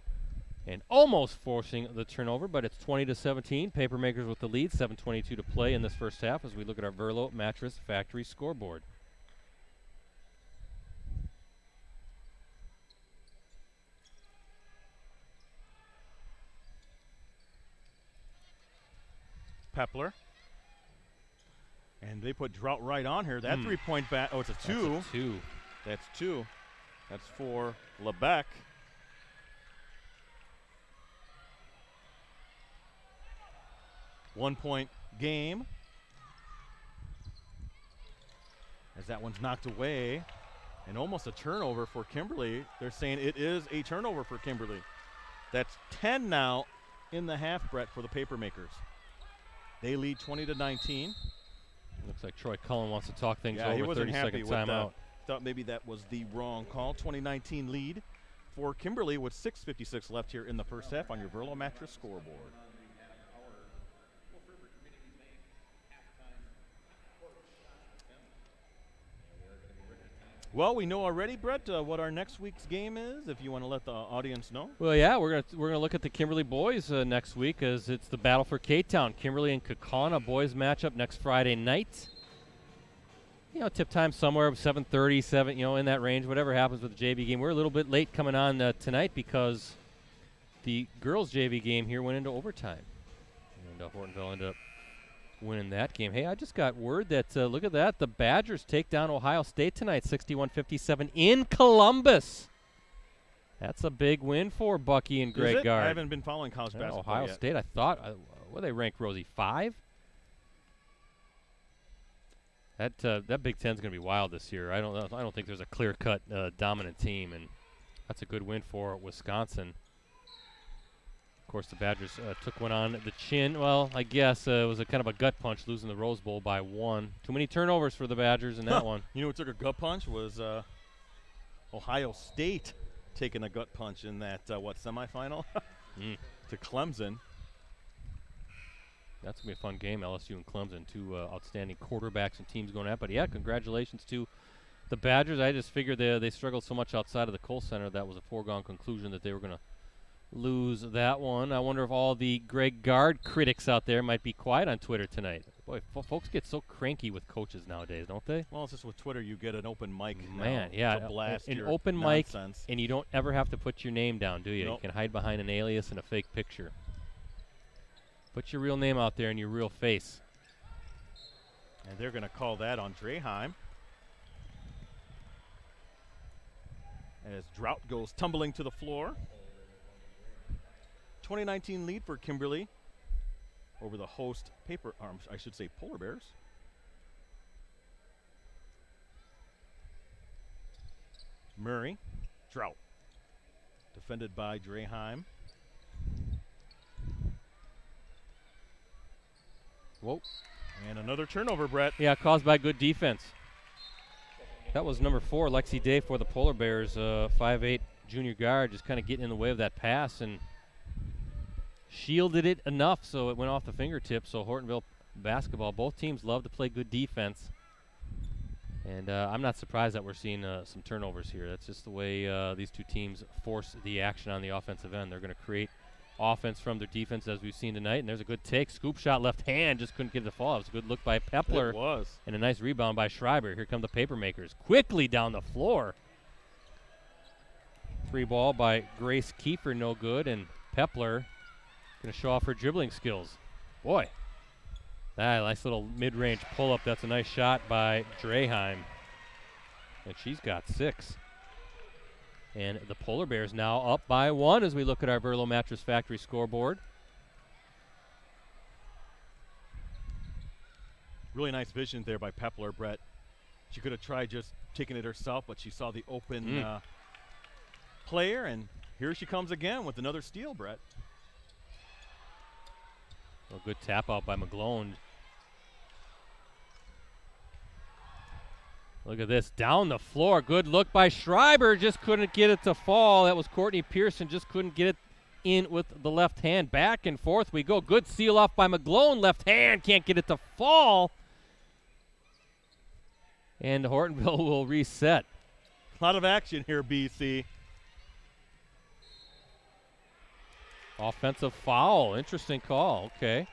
And almost forcing the turnover, but it's 20-17. Papermakers with the lead, 7:22 to play in this first half as we look at our Verlo Mattress Factory scoreboard. Pepler. And they put Drought right on her. That three-point bat. Oh, it's a two. That's a two. That's two. That's for LeBeck. One-point game. As that one's knocked away. And almost a turnover for Kimberly. They're saying it is a turnover for Kimberly. That's 10 now in the half, Brett, for the Papermakers. They lead 20-19. Looks like Troy Cullen wants to talk things Yeah, over. he wasn't 30-second happy with timeout. Thought maybe that was the wrong call. 2019 lead for Kimberly with 6:56 left here in the first half on your Verlo Mattress scoreboard. Well, we know already, Brett, what our next week's game is, if you want to let the audience know. Well, yeah, we're gonna look at the Kimberly boys next week, as it's the battle for K-Town. Kimberly and Kaukauna boys matchup next Friday night. You know, tip time somewhere 7:30, 7, in that range. Whatever happens with the JV game, we're a little bit late coming on tonight because the girls' JV game here went into overtime, and Hortonville ended up winning that game. Hey, I just got word that, look at that, the Badgers take down Ohio State tonight, 61-57 in Columbus. That's a big win for Bucky and Greg Gard. I haven't been following college basketball Ohio yet. State, I thought, what they ranked, Rosie, 5? That Big Ten's going to be wild this year. I don't think there's a clear-cut dominant team, and that's a good win for Wisconsin. Of course, the Badgers took one on the chin. Well, I guess it was a kind of a gut punch, losing the Rose Bowl by 1. Too many turnovers for the Badgers in that one. You know what took a gut punch was Ohio State taking a gut punch in that, semifinal to Clemson. That's going to be a fun game, LSU and Clemson, two outstanding quarterbacks and teams going at. But, yeah, congratulations to the Badgers. I just figured they struggled so much outside of the Kohl Center that was a foregone conclusion that they were going to lose that one. I wonder if all the Greg Gard critics out there might be quiet on Twitter tonight. Boy, folks get so cranky with coaches nowadays, don't they? Well, it's just with Twitter, you get an open mic yeah, to blast an your open nonsense. mic, and you don't ever have to put your name down, do you? Nope. You can hide behind an alias and a fake picture. Put your real name out there and your real face. And they're going to call that on Draheim. As Drought goes tumbling to the floor. 2019 lead for Kimberly over the host Polar Bears. Murray, Drought, defended by Draheim. Whoa. And another turnover, Brett. Yeah, caused by good defense. That was number 4, Lexi Day for the Polar Bears, 5'8" junior guard, just kind of getting in the way of that pass and shielded it enough so it went off the fingertips. So Hortonville basketball, both teams love to play good defense. And I'm not surprised that we're seeing some turnovers here. That's just the way these two teams force the action on the offensive end. They're going to create offense from their defense, as we've seen tonight. And there's a good take. Scoop shot left hand. Just couldn't get it to fall. It was a good look by Pepler. It was. And a nice rebound by Schreiber. Here come the Papermakers. Quickly down the floor. 3 ball by Grace Kiefer, no good. And Pepler going to show off her dribbling skills. Boy. That nice little mid-range pull-up. That's a nice shot by Draheim. And she's got 6. And the Polar Bears now up by 1 as we look at our Verlo Mattress Factory scoreboard. Really nice vision there by Pepler, Brett. She could have tried just taking it herself, but she saw the open player, and here she comes again with another steal, Brett. A good tap out by McGlone. Look at this, down the floor. Good look by Schreiber, just couldn't get it to fall. That was Courtney Pearson, just couldn't get it in with the left hand. Back and forth we go. Good seal off by McGlone, left hand, can't get it to fall. And Hortonville will reset. A lot of action here, BC. Offensive foul, interesting call, okay.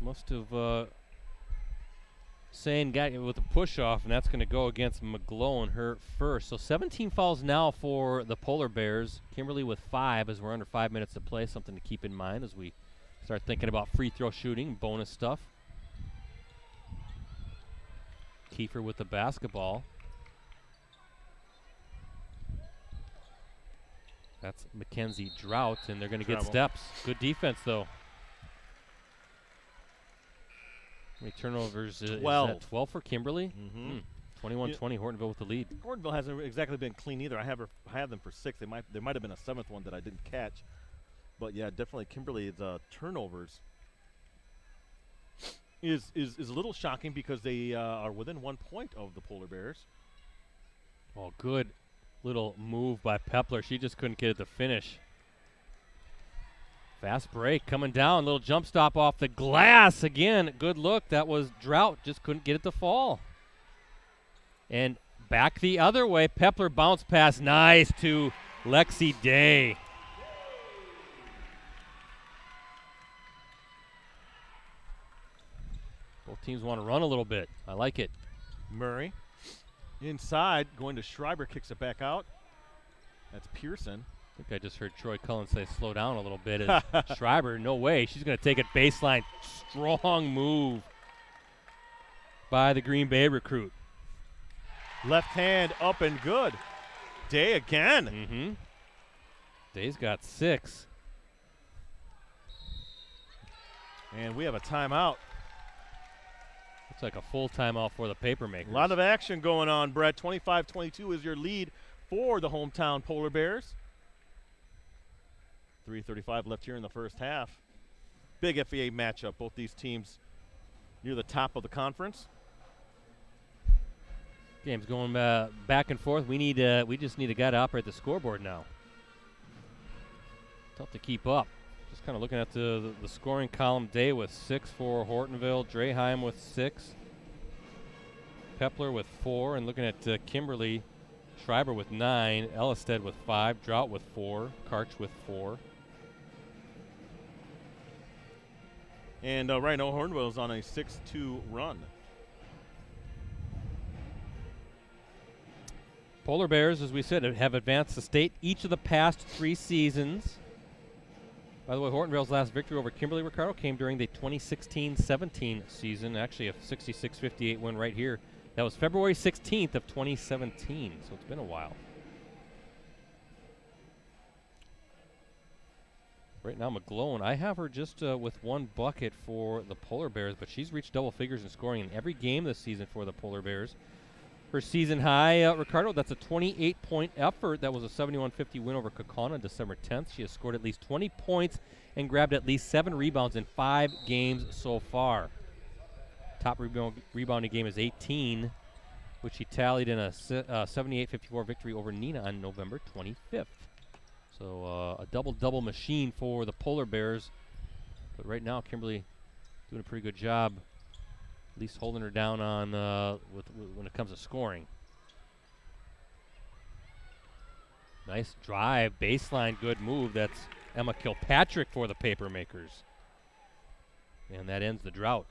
Must have saying got it with a push off, and that's going to go against McGlone, her first. So 17 fouls now for the Polar Bears. Kimberly with 5 as we're under 5 minutes to play. Something to keep in mind as we start thinking about free throw shooting, bonus stuff. Kiefer with the basketball. That's Mackenzie Drought, and they're going to get steps. Good defense, though. How many turnovers? 12. Is that 12 for Kimberly? Mm-hmm. 21-20, Hortonville with the lead. Hortonville hasn't exactly been clean either. I have them for 6. There might have been a 7th one that I didn't catch. But yeah, definitely Kimberly's turnovers is a little shocking because they are within 1 point of the Polar Bears. Oh, good little move by Pepler. She just couldn't get it to finish. Fast break coming down. Little jump stop off the glass. Again, good look. That was Drought. Just couldn't get it to fall. And back the other way. Pepler bounce pass. Nice to Lexi Day. Both teams want to run a little bit. I like it. Murray inside, going to Schreiber, kicks it back out. That's Pearson. I think I just heard Troy Cullen say slow down a little bit. As Schreiber, no way. She's going to take it baseline. Strong move by the Green Bay recruit. Left hand up and good. Day again. Mm-hmm. Day's got 6. And we have a timeout. Looks like a full timeout for the Papermakers. A lot of action going on, Brett. 25-22 is your lead for the hometown Polar Bears. 3:35 left here in the first half. Big FAA matchup. Both these teams near the top of the conference. Game's going back and forth. We just need a guy to operate the scoreboard now. Tough to keep up. Just kind of looking at the scoring column. Day with 6 for Hortonville. Draheim with 6. Pepler with 4. And looking at Kimberly, Schreiber with 9. Ellisted with 5. Drought with 4. Karch with 4. And right now, Hortonville is on a 6-2 run. Polar Bears, as we said, have advanced to state each of the past 3 seasons. By the way, Hortonville's last victory over Kimberly, Ricardo, came during the 2016-17 season. Actually, a 66-58 win right here. That was February 16th of 2017, so it's been a while. Right now, McGlone, I have her just with 1 bucket for the Polar Bears, but she's reached double figures in scoring in every game this season for the Polar Bears. Her season high, Ricardo, that's a 28-point effort. That was a 71-50 win over Kaukauna on December 10th. She has scored at least 20 points and grabbed at least 7 rebounds in 5 games so far. Top rebounding game is 18, which she tallied in a 78-54 victory over Neenah on November 25th. So a double-double machine for the Polar Bears. But right now, Kimberly doing a pretty good job, at least holding her down on when it comes to scoring. Nice drive, baseline, good move. That's Emma Kilpatrick for the Papermakers. And that ends the drought.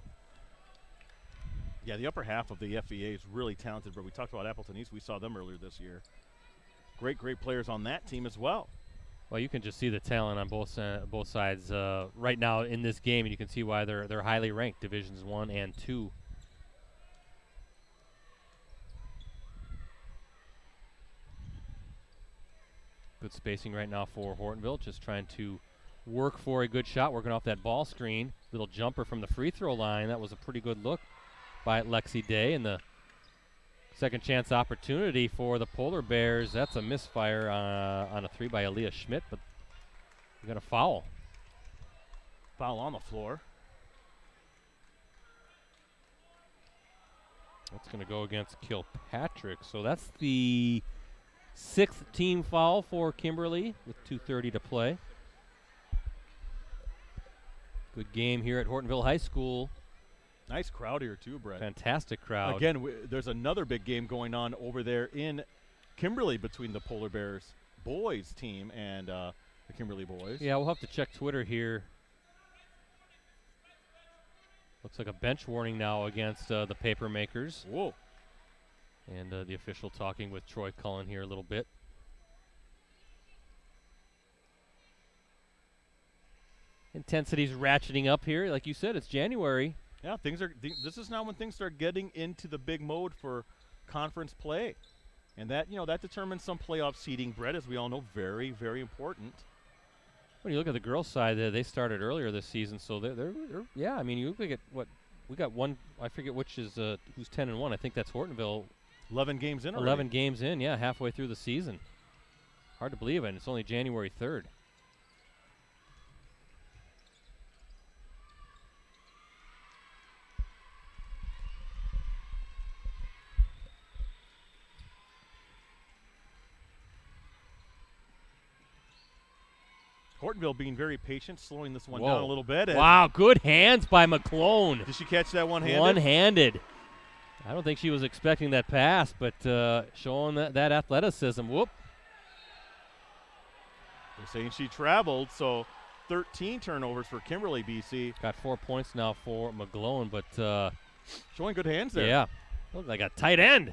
Yeah, the upper half of the FVA is really talented, but we talked about Appleton East. We saw them earlier this year. Great players on that team as well. Well, you can just see the talent on both sides right now in this game, and you can see why they're highly ranked, Divisions 1 and 2. Good spacing right now for Hortonville, just trying to work for a good shot, working off that ball screen. Little jumper from the free throw line. That was a pretty good look by Lexi Day, and the second chance opportunity for the Polar Bears. That's a misfire on a 3 by Aaliyah Schmidt, but we got a foul. Foul on the floor. That's going to go against Kilpatrick. So that's the 6th team foul for Kimberly with 2:30 to play. Good game here at Hortonville High School. Nice crowd here too, Brett. Fantastic crowd. Again, there's another big game going on over there in Kimberly between the Polar Bears boys team and the Kimberly boys. Yeah, we'll have to check Twitter here. Looks like a bench warning now against the Papermakers. Whoa. And the official talking with Troy Cullen here a little bit. Intensity's ratcheting up here. Like you said, it's January. Yeah, this is now when things start getting into the big mode for conference play. And that determines some playoff seeding, Brett, as we all know, very, very important. When you look at the girls' side, they started earlier this season, so they're yeah. I mean, you look at what we got one. I forget which is who's 10-1. I think that's Hortonville. 11 games in. 11 games in. Yeah, halfway through the season. Hard to believe it. It's only January 3rd. Hortonville being very patient, slowing this one Whoa. down a little bit. Wow, good hands by McClone. Did she catch that one-handed? One-handed. I don't think she was expecting that pass, but showing that athleticism. Whoop. They're saying she traveled, so 13 turnovers for Kimberly, BC. Got 4 points now for McClone, but showing good hands there. Yeah. Looked like a tight end.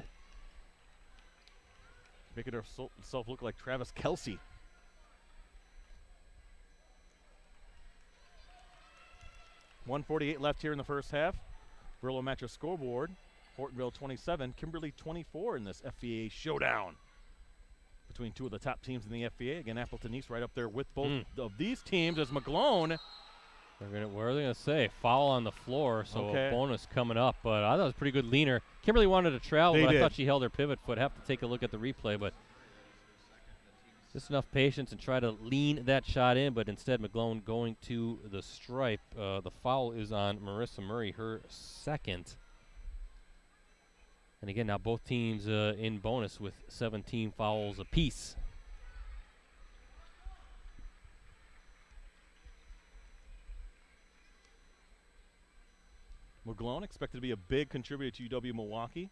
Making herself look like Travis Kelsey. .148 left here in the first half. Brillo match a scoreboard. Hortonville 27, Kimberly 24 in this FVA showdown between two of the top teams in the FVA. Again, Appleton East right up there with both of these teams as McClone. What are they going to say? Foul on the floor, so Okay. a bonus coming up. But I thought it was a pretty good leaner. Kimberly wanted to travel, They but did. I thought she held her pivot foot. Have to take a look at the replay, but just enough patience and try to lean that shot in, but instead McClone going to the stripe. The foul is on Marissa Murray, her second. And again, now both teams in bonus with 17 fouls apiece. McClone expected to be a big contributor to UW Milwaukee.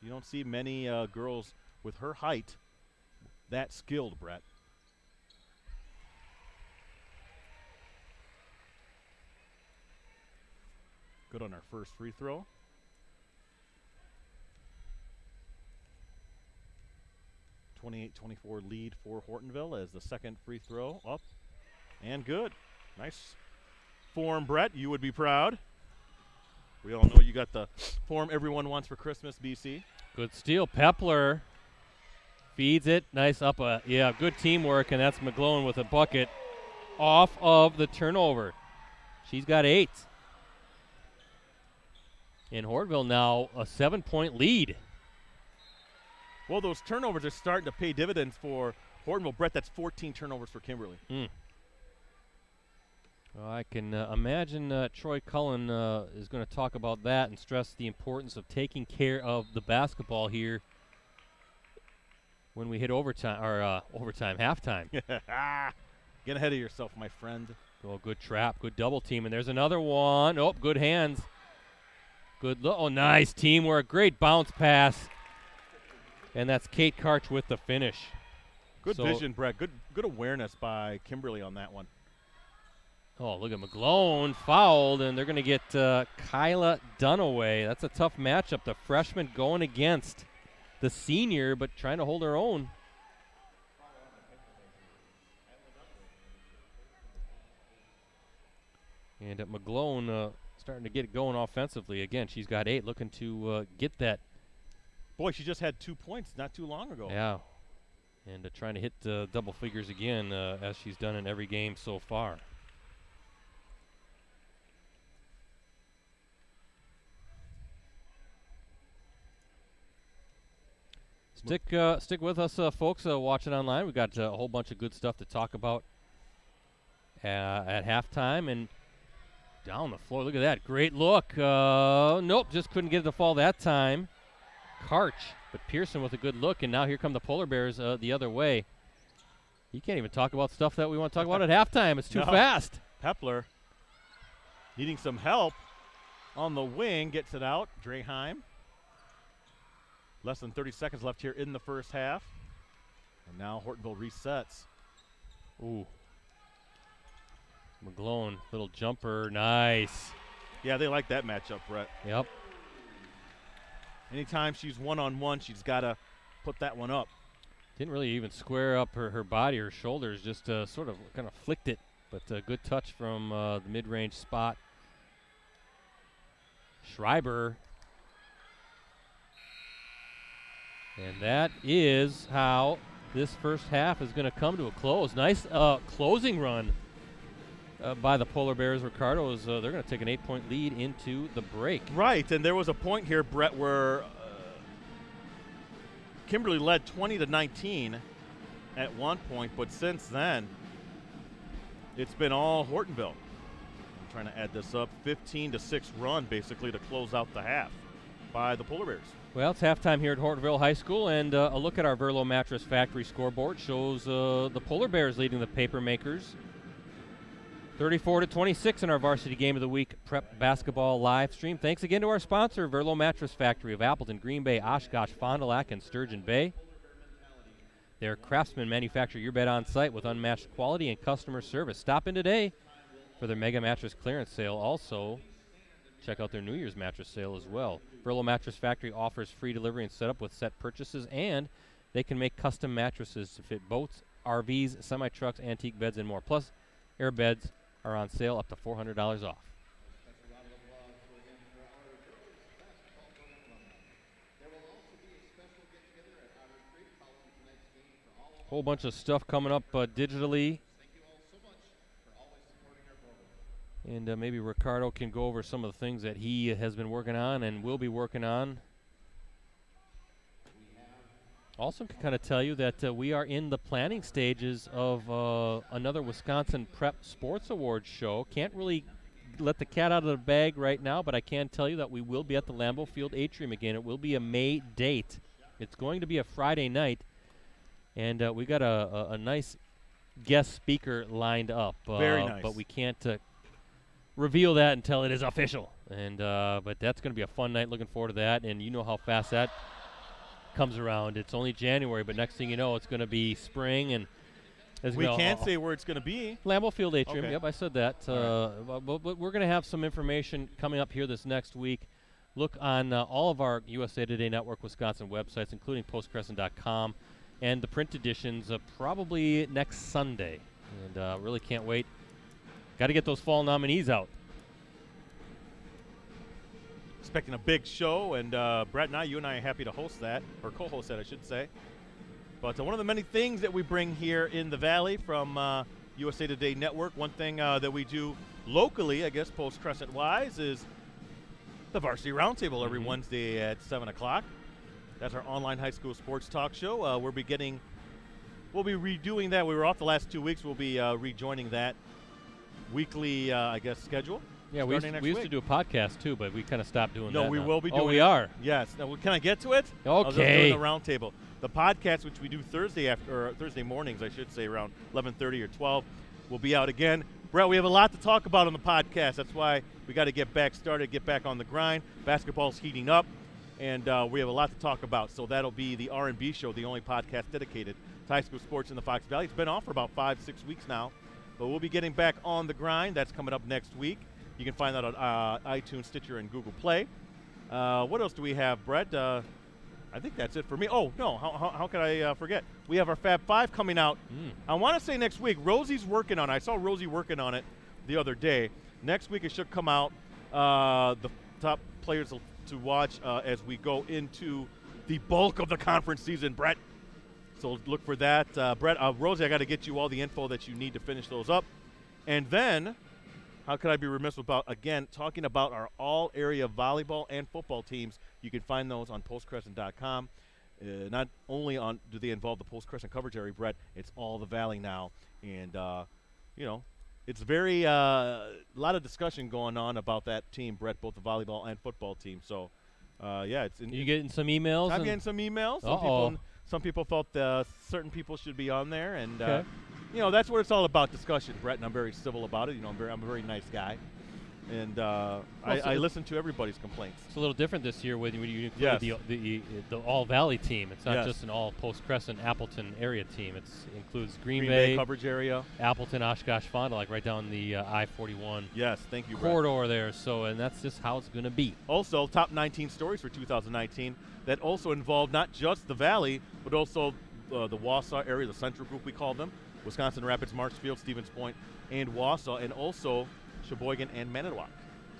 You don't see many girls with her height that skilled, Brett. Good on our first free throw. (28-24) lead for Hortonville as the second free throw up and good. Nice form, Brett. You would be proud. We all know you got the form everyone wants for Christmas, BC. Good steal. Pepler feeds it. Nice up. Good teamwork, and that's McClone with a bucket off of the turnover. She's got 8. In Hortonville now, a 7-point lead. Well, those turnovers are starting to pay dividends for Hortonville. Brett, that's 14 turnovers for Kimberly. Well, I can imagine Troy Cullen is going to talk about that and stress the importance of taking care of the basketball here when we hit halftime. Get ahead of yourself, my friend. Oh, good trap, good double team, and there's another one. Oh, good hands. Good look. Oh, nice teamwork. Great bounce pass. And that's Kate Karch with the finish. Good vision, Brett. Good awareness by Kimberly on that one. Oh, look at McClone fouled, and they're going to get Kyla Dunaway. That's a tough matchup. The freshman going against the senior, but trying to hold her own. And McClone starting to get it going offensively. Again, she's got 8, looking to get that. Boy, she just had 2 points not too long ago. Yeah, and trying to hit double figures again as she's done in every game so far. Stick with us, folks, watching online. We've got a whole bunch of good stuff to talk about at halftime. And down the floor, look at that. Great look. Nope, just couldn't get it to fall that time. Karch, but Pearson with a good look. And now here come the Polar Bears the other way. You can't even talk about stuff that we want to talk about at halftime. It's too fast. Pepler needing some help on the wing. Gets it out. Draheim. Less than 30 seconds left here in the first half. And now Hortonville resets. Ooh. McClone, little jumper. Nice. Yeah, they like that matchup, Brett. Yep. Anytime she's one-on-one, she's got to put that one up. Didn't really even square up her body, her shoulders, just sort of kind of flicked it. But a good touch from the mid-range spot. Schreiber. And that is how this first half is going to come to a close. Nice closing run by the Polar Bears. Ricardo is they're going to take an 8-point lead into the break. Right, and there was a point here, Brett, where Kimberly led 20-19 at one point, but since then, it's been all Hortonville. I'm trying to add this up. 15-6 run, basically, to close out the half by the Polar Bears. Well, it's halftime here at Hortonville High School, and a look at our Verlo Mattress Factory scoreboard shows the Polar Bears leading the Paper Makers 34-26 in our Varsity Game of the Week prep basketball live stream. Thanks again to our sponsor, Verlo Mattress Factory of Appleton, Green Bay, Oshkosh, Fond du Lac, and Sturgeon Bay. Their craftsmen manufacture your bed on site with unmatched quality and customer service. Stop in today for their mega mattress clearance sale. Also, check out their New Year's mattress sale as well. Verlo Mattress Factory offers free delivery and setup with set purchases, and they can make custom mattresses to fit boats, RVs, semi-trucks, antique beds, and more. Plus, air beds are on sale up to $400 off. Whole bunch of stuff coming up digitally. And maybe Ricardo can go over some of the things that he has been working on and will be working on. Also can kind of tell you that we are in the planning stages of another Wisconsin Prep Sports Awards show. Can't really let the cat out of the bag right now, but I can tell you that we will be at the Lambeau Field Atrium again. It will be a May date. It's going to be a Friday night, and we got a nice guest speaker lined up. Very nice. But we can't reveal that until it is official. And but that's going to be a fun night. Looking forward to that. And you know how fast that comes around. It's only January, but next thing you know, it's going to be spring. And we can't say where it's going to be. Lambeau Field Atrium. Okay. Yep, I said that. But we're going to have some information coming up here this next week. Look on all of our USA Today Network Wisconsin websites, including postcrescent.com, and the print editions probably next Sunday. And really can't wait. Got to get those fall nominees out. Expecting a big show, and Brett and you and I are happy to host that, or co-host that, I should say. But one of the many things that we bring here in the Valley from USA Today Network, one thing that we do locally, I guess, Post-Crescent-wise, is the Varsity Roundtable every Wednesday at 7 o'clock. That's our online high school sports talk show. We'll be redoing that. We were off the last 2 weeks. We'll be rejoining that weekly, schedule. Yeah, we used to do a podcast, too, but we kind of stopped doing that. No, we will be doing it. Oh, we are? Yes. Now, can I get to it? Okay. I was just doing the roundtable. The podcast, which we do Thursday mornings, I should say, around 11:30 or 12, will be out again. Brett, we have a lot to talk about on the podcast. That's why we got to get back started, get back on the grind. Basketball's heating up, and we have a lot to talk about. So that'll be the R&B show, the only podcast dedicated to high school sports in the Fox Valley. It's been off for about 5-6 weeks now, but we'll be getting back on the grind. That's coming up next week. You can find that on iTunes, Stitcher, and Google Play. What else do we have, Brett? I think that's it for me. Oh, no, how could I forget? We have our Fab 5 coming out. I want to say next week. Rosie's working on it. I saw Rosie working on it the other day. Next week it should come out. The top players to watch as we go into the bulk of the conference season, Brett. So look for that. Brett, Rosie, I got to get you all the info that you need to finish those up. And then, how could I be remiss about, again, talking about our all-area volleyball and football teams. You can find those on postcrescent.com. Not only do they involve the Post Crescent coverage area, Brett, it's all the Valley now. And, it's very a lot of discussion going on about that team, Brett, both the volleyball and football team. So, it's – You getting some emails? I'm getting some emails. Some people felt certain people should be on there. And, okay. That's what it's all about, discussion, Brett, and I'm very civil about it. I'm a very nice guy. And I listen to everybody's complaints. It's a little different this year when you include the All-Valley team. It's not just an all-Post-Crescent Appleton area team. It includes Green Bay coverage area, Appleton, Oshkosh, Fond du Lac, right down the I-41 thank you, corridor Brett. there. So, and that's just how it's going to be. Also, top 19 stories for 2019 that also involve not just the Valley, but also the Wausau area, the Central Group we call them, Wisconsin Rapids, Marshfield, Stevens Point, and Wausau, and also Sheboygan and Manitowoc.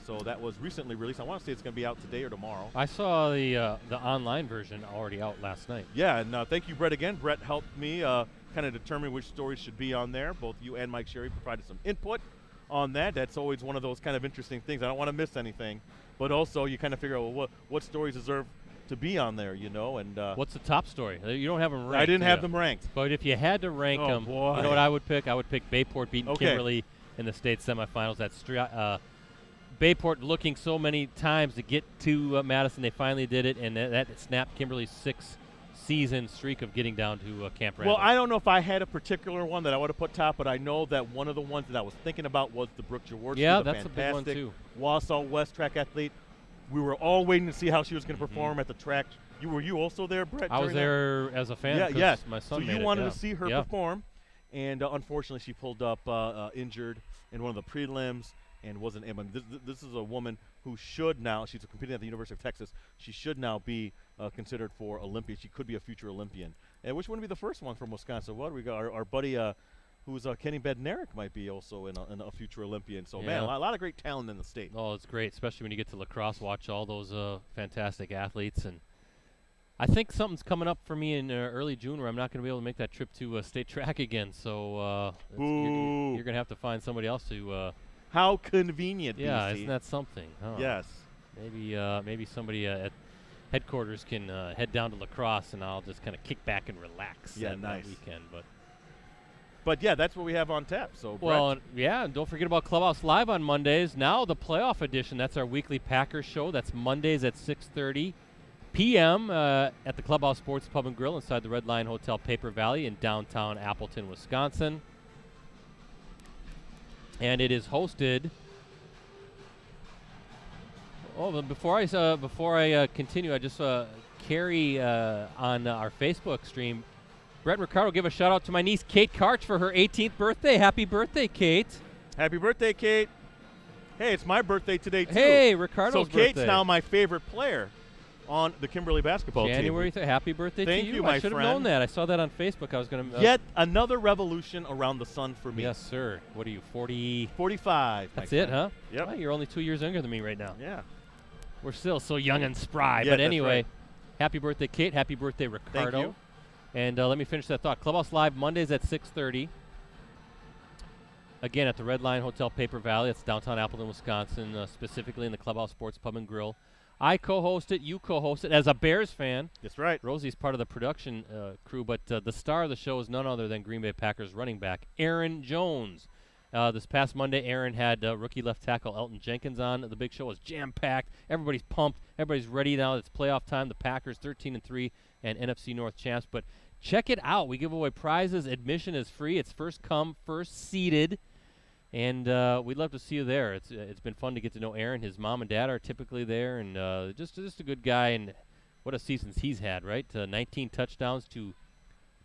So that was recently released. I want to say it's going to be out today or tomorrow. I saw the online version already out last night. Yeah, and thank you, Brett, again. Brett helped me kind of determine which stories should be on there. Both you and Mike Sherry provided some input on that. That's always one of those kind of interesting things. I don't want to miss anything, but also you kind of figure out, well, what stories deserve to be on there, you know? And what's the top story? You don't have them ranked. I didn't have them ranked. But if you had to rank them, you know what I would pick? I would pick Bayport beating Kimberly in the state semifinals. That's Bayport looking so many times to get to Madison. They finally did it, and that snapped Kimberly's 6-season streak of getting down to Camp Randall. Well, I don't know if I had a particular one that I would have put top, but I know that one of the ones that I was thinking about was the Brooke Jaworski. Yeah, the that's a big one, too. Wausau West track athlete. We were all waiting to see how she was going to perform at the track. Were you also there, Brett? I was there as a fan. Yes. My son so made you it, wanted to see her yeah. perform, and unfortunately she pulled up injured in one of the prelims and wasn't able. This is a woman who should now. She's competing at the University of Texas. She should now be considered for Olympia. She could be a future Olympian. And which wouldn't be the first one from Wisconsin? What do we got? Our buddy, who's Kenny Bednarik, might be also in a future Olympian. So man, a lot of great talent in the state. Oh, it's great, especially when you get to lacrosse. Watch all those fantastic athletes, and I think something's coming up for me in early June where I'm not going to be able to make that trip to state track again. So you're going to have to find somebody else to. How convenient. Yeah, BC. Isn't that something? Huh? Yes. Maybe somebody at headquarters can head down to lacrosse, and I'll just kind of kick back and relax that weekend. But yeah, that's what we have on tap. So and don't forget about Clubhouse Live on Mondays. Now the playoff edition. That's our weekly Packers show. That's Mondays at 6:30 p.m. At the Clubhouse Sports Pub and Grill inside the Red Line Hotel Paper Valley in downtown Appleton, Wisconsin. And it is hosted. Oh, but before I continue, I just Carrie on our Facebook stream. Brett and Ricardo, give a shout out to my niece Kate Karch for her 18th birthday. Happy birthday, Kate! Happy birthday, Kate! Hey, it's my birthday today too. Hey, Ricardo's birthday. So Kate's now my favorite player on the Kimberly basketball team. January. Happy birthday to you! Thank you, my I should have known that. I saw that on Facebook. I was going to. Yet another revolution around the sun for me. Yes, sir. What are you, 40? 45. That's it, huh? Yep. Well, you're only 2 years younger than me right now. Yeah. We're still so young and spry. Yeah, but anyway, right. Happy birthday, Kate. Happy birthday, Ricardo. Thank you. And let me finish that thought. Clubhouse Live Mondays at 6:30. Again, at the Red Line Hotel Paper Valley. It's downtown Appleton, Wisconsin, specifically in the Clubhouse Sports Pub and Grill. I co-host it. You co-host it. As a Bears fan. That's right. Rosie's part of the production crew, but the star of the show is none other than Green Bay Packers running back Aaron Jones. This past Monday, Aaron had rookie left tackle Elton Jenkins on. The big show was jam-packed. Everybody's pumped. Everybody's ready now. It's playoff time. The Packers 13-3 and NFC North champs. But check it out. We give away prizes. Admission is free. It's first come, first seated. And we'd love to see you there. It's been fun to get to know Aaron. His mom and dad are typically there, and just a good guy. And what a season he's had, right? 19 touchdowns to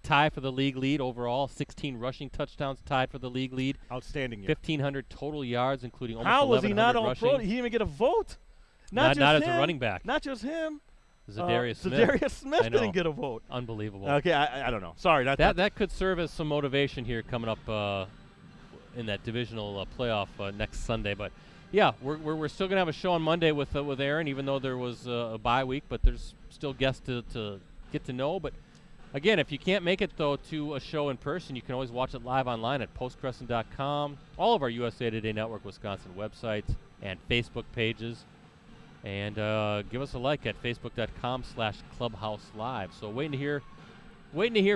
tie for the league lead overall. 16 rushing touchdowns tied for the league lead. Outstanding. 1,500 total yards, including almost 1,100 How was he not rushing. all pro? He didn't even get a vote. Not as a running back. Not just him. Zadarius Smith didn't get a vote. Unbelievable. Okay, I don't know. Sorry. That could serve as some motivation here coming up in that divisional playoff next Sunday. But yeah, we're still gonna have a show on Monday with Aaron, even though there was a bye week. But there's still guests to get to know. But again, if you can't make it though to a show in person, you can always watch it live online at postcrescent.com, all of our USA Today Network Wisconsin websites and Facebook pages. And give us a like at facebook.com/clubhouselive. So waiting to hear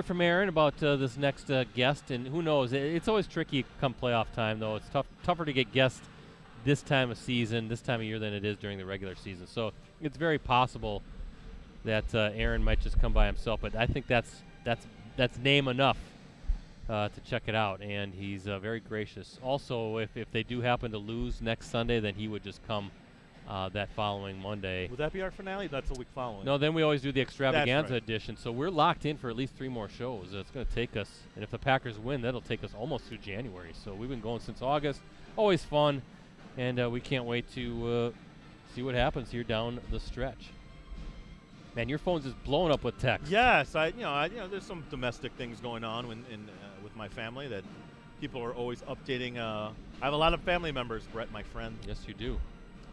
from Aaron about this next guest, and who knows? It's always tricky come playoff time, though. It's tougher to get guests this time of season, this time of year, than it is during the regular season. So it's very possible that Aaron might just come by himself, but I think that's name enough to check it out, and he's very gracious. Also, if they do happen to lose next Sunday, then he would just come that following Monday. Would that be our finale? That's the week following. No, then we always do the extravaganza right. edition. So we're locked in for at least 3 more shows. It's going to take us, and if the Packers win, that'll take us almost through January. So we've been going since August. Always fun, and we can't wait to see what happens here down the stretch. Man, your phone's just blowing up with text. Yes, there's some domestic things going on with my family that people are always updating. I have a lot of family members, Brett, my friend. Yes, you do.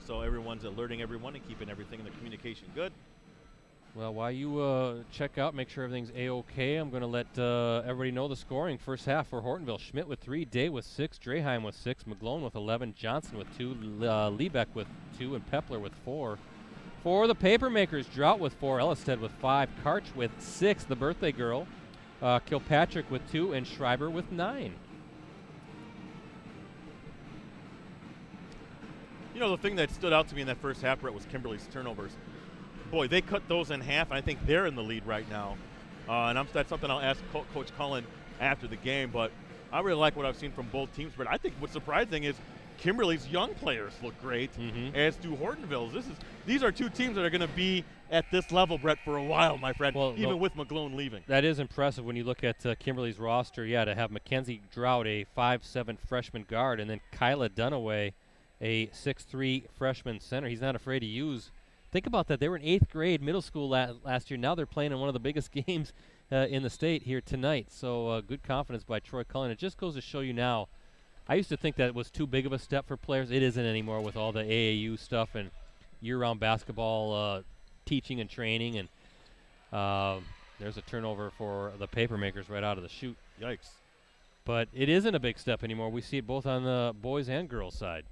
So everyone's alerting everyone and keeping everything in the communication good. Well, while you check out, make sure everything's A-OK, I'm going to let everybody know the scoring. First half for Hortonville. Schmidt with 3, Day with 6, Draheim with 6, McGlone with 11, Johnson with 2, Liebeck with 2, and Pepler with 4. For the Papermakers, Drought with 4, Ellisted with 5, Karch with 6, the birthday girl, Kilpatrick with 2, and Schreiber with 9. You know, the thing that stood out to me in that first half, Brett, was Kimberly's turnovers. Boy, they cut those in half, and I think they're in the lead right now. And that's something I'll ask Coach Cullen after the game, but I really like what I've seen from both teams. But I think what's surprising is Kimberly's young players look great, as do Hortonville's. These are two teams that are going to be at this level, Brett, for a while, my friend, even with McGlone leaving. That is impressive when you look at Kimberly's roster. Yeah, to have Mackenzie Drought, a 5'7" freshman guard, and then Kyla Dunaway, a 6'3" freshman center. He's not afraid to use. Think about that. They were in 8th grade, middle school last year. Now they're playing in one of the biggest games in the state here tonight. So good confidence by Troy Cullen. It just goes to show you now. I used to think that was too big of a step for players. It isn't anymore with all the AAU stuff and year-round basketball teaching and training. And there's a turnover for the Papermakers right out of the chute. Yikes. But it isn't a big step anymore. We see it both on the boys and girls side.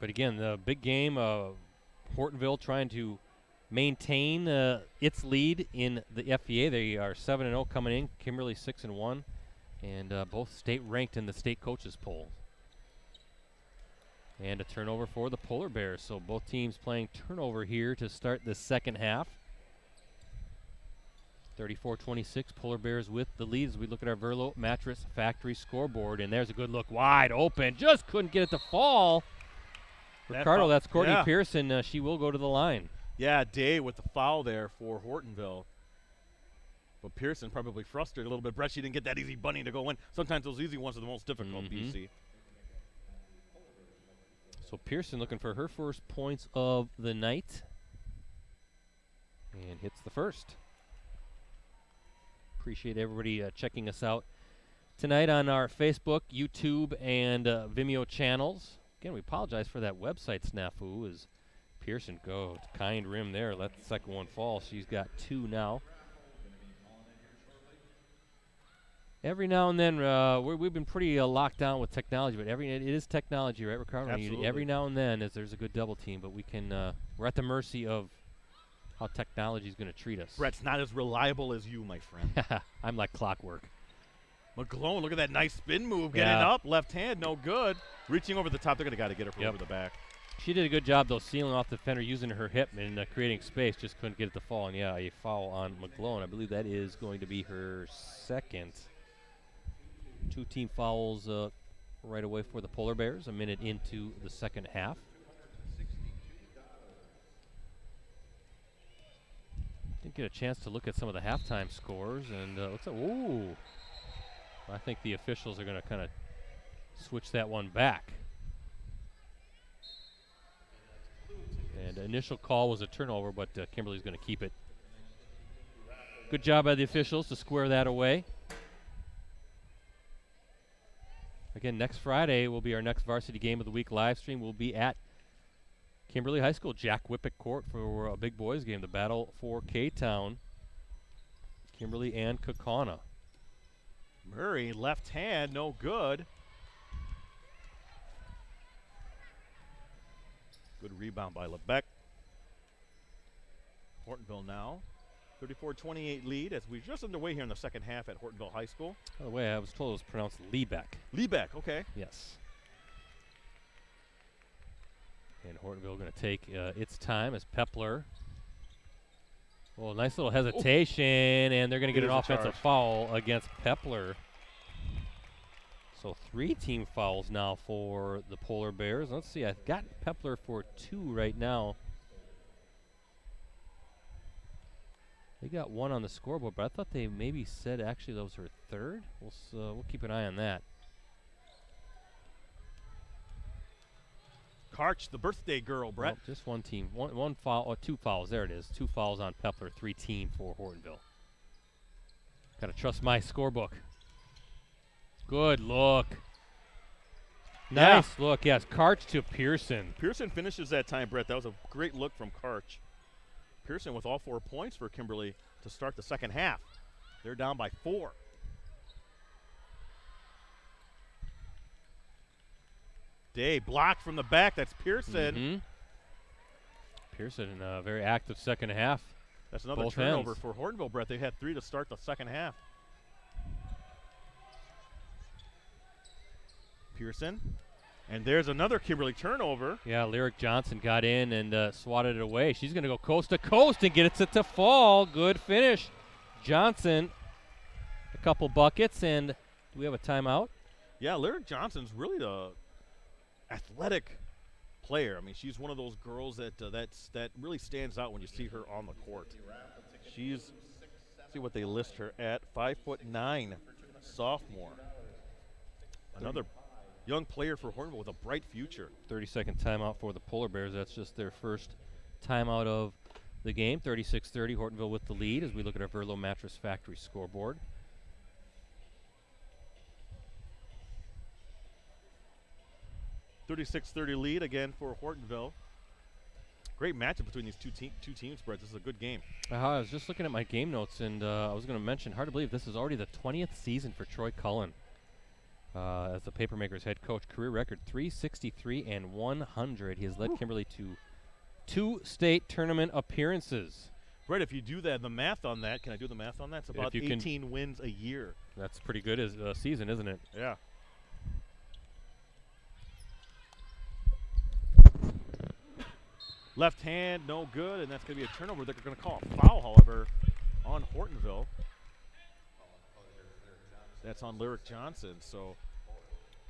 But again, the big game, Hortonville trying to maintain its lead in the FVA. They are 7-0 coming in. Kimberly 6-1, and both state ranked in the state coaches poll. And a turnover for the Polar Bears. So both teams playing turnover here to start the second half. 34-26, Polar Bears with the lead as we look at our Verlo Mattress Factory scoreboard. And there's a good look wide open. Just couldn't get it to fall. Ricardo, that's Courtney Pearson. She will go to the line. Yeah, Day with the foul there for Hortonville. But Pearson probably frustrated a little bit. Brett, she didn't get that easy bunny to go in. Sometimes those easy ones are the most difficult, BC. So Pearson looking for her first points of the night. And hits the first. Appreciate everybody checking us out tonight on our Facebook, YouTube, and Vimeo channels. Again, we apologize for that website snafu as Pearson goes. Kind rim there. Let the second one fall. She's got 2 now. Every now and then, we've been pretty locked down with technology, but it is technology, right, Ricardo? Absolutely. Every now and then there's a good double team, but we can we're at the mercy of how technology is going to treat us. Brett's not as reliable as you, my friend. I'm like clockwork. McGlone, look at that nice spin move. Getting up, left hand, no good. Reaching over the top, they're going to get her from over the back. She did a good job, though, sealing off the defender, using her hip and creating space. Just couldn't get it to fall. And, yeah, a foul on McGlone. I believe that is going to be her second. 2 team fouls right away for the Polar Bears, a minute into the second half. Didn't get a chance to look at some of the halftime scores, and looks like, ooh. I think the officials are going to kind of switch that one back. And initial call was a turnover, but Kimberly's going to keep it. Good job by the officials to square that away. Again, next Friday will be our next Varsity Game of the Week live stream. We'll be at Kimberly High School, Jack Whippick Court, for a big boys game, the battle for K-Town, Kimberly and Kaukauna. Murray, left hand, no good. Good rebound by Lebeck. Hortonville now, 34-28 lead as we're just underway here in the second half at Hortonville High School. By the way, I was told it was pronounced Liebeck. Liebeck, okay. Yes. And Hortonville going to take its time as Pepler. Well, nice little hesitation, and they're going to get an offensive foul against Pepler. So 3 team fouls now for the Polar Bears. Let's see, I've got Pepler for 2 right now. They got 1 on the scoreboard, but I thought they maybe said actually that was her 3rd. We'll keep an eye on that. Karch, the birthday girl, Brett. Well, just 1 team. One foul, or 2 fouls. There it is. 2 fouls on Pepler, 3 team for Hortonville. Got to trust my scorebook. Good look. Nice look, yes. Karch to Pearson. Pearson finishes that time, Brett. That was a great look from Karch. Pearson with all 4 points for Kimberly to start the second half. They're down by 4. Day blocked from the back. That's Pearson. Pearson in a very active second half. That's another Both turnover ends. for Hortonville, Brett. They had 3 to start the second half. Pearson. And there's another Kimberly turnover. Yeah, Lyric Johnson got in and swatted it away. She's going to go coast to coast and get it to fall. Good finish. Johnson, a couple buckets, and do we have a timeout? Yeah, Lyric Johnson's really the athletic player. I mean, she's one of those girls that that really stands out when you see her on the court. She's, see what they list her at, 5'9", sophomore. Another young player for Hortonville with a bright future. 30-second timeout for the Polar Bears. That's just their first timeout of the game. 36-30, Hortonville with the lead as we look at our Verlo Mattress Factory scoreboard. .30 lead again for Hortonville. Great matchup between these two teams, Brett. This is a good game. I was just looking at my game notes, and I was going to mention, hard to believe this is already the 20th season for Troy Cullen as the Papermakers head coach. Career record 363 and 100. He has led Kimberly to 2 state tournament appearances. Brett, if you do that, the math on that, can I do the math on that? It's about 18 wins a year. That's pretty good as a season, isn't it? Yeah. Left hand, no good, and that's going to be a turnover. They're going to call a foul, however, on Hortonville. That's on Lyric Johnson, so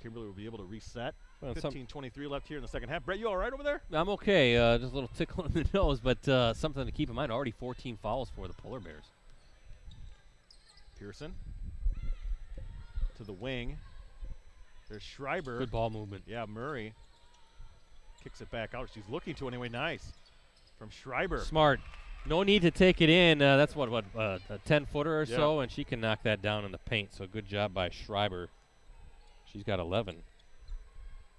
Kimberly will be able to reset. Well, 15:23 left here in the second half. Brett, you all right over there? I'm okay. Just a little tickle in the nose, but something to keep in mind. Already 14 fouls for the Polar Bears. Pearson to the wing. There's Schreiber. Good ball movement. Yeah, Murray kicks it back out. She's looking to anyway. Nice from Schreiber. Smart. No need to take it in. That's what a 10-footer or so, and she can knock that down in the paint. So good job by Schreiber. She's got 11.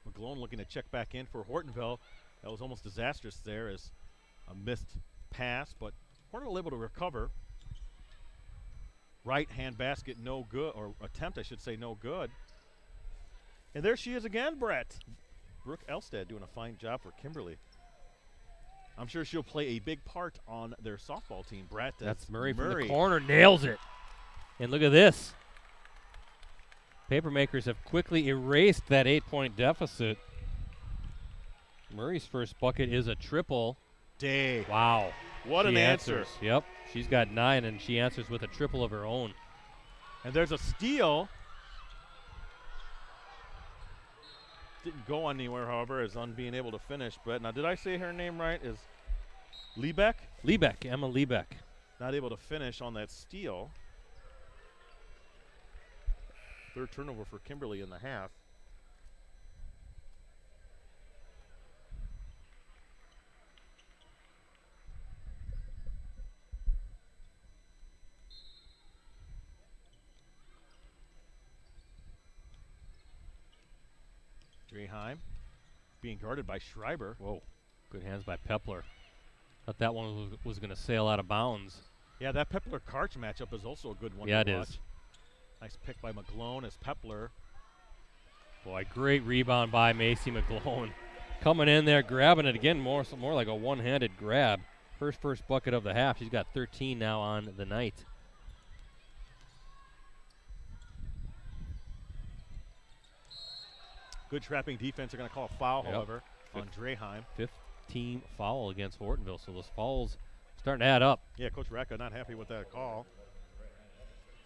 McGlone looking to check back in for Hortonville. That was almost disastrous there as a missed pass, but Hortonville able to recover. Right hand basket, no good, or attempt, I should say, no good. And there she is again, Brett. Brooke Elstad doing a fine job for Kimberly. I'm sure she'll play a big part on their softball team, Brett. That's Murray from the corner, nails it. And look at this. Papermakers have quickly erased that 8-point deficit. Murray's first bucket is a triple. Day. Wow. What an answer. Yep. She's got 9, and she answers with a triple of her own. And there's a steal. Didn't go anywhere, however, as on being able to finish. But now, did I say her name right? Is Liebeck? Liebeck, Emma Liebeck. Not able to finish on that steal. Third turnover for Kimberly in the half. Dreheim being guarded by Schreiber. Whoa, good hands by Pepler. Thought that one was going to sail out of bounds. Yeah, that Pepler-Karch matchup is also a good one to watch. Is. Nice pick by McGlone as Pepler. Boy, great rebound by Macy McGlone. Coming in there, grabbing it again, more like a one-handed grab. First bucket of the half. She's got 13 now on the night. Good trapping defense. They're going to call a foul, however, on Dreheim. 15 foul against Hortonville, so those fouls starting to add up. Yeah, Coach Racka not happy with that call.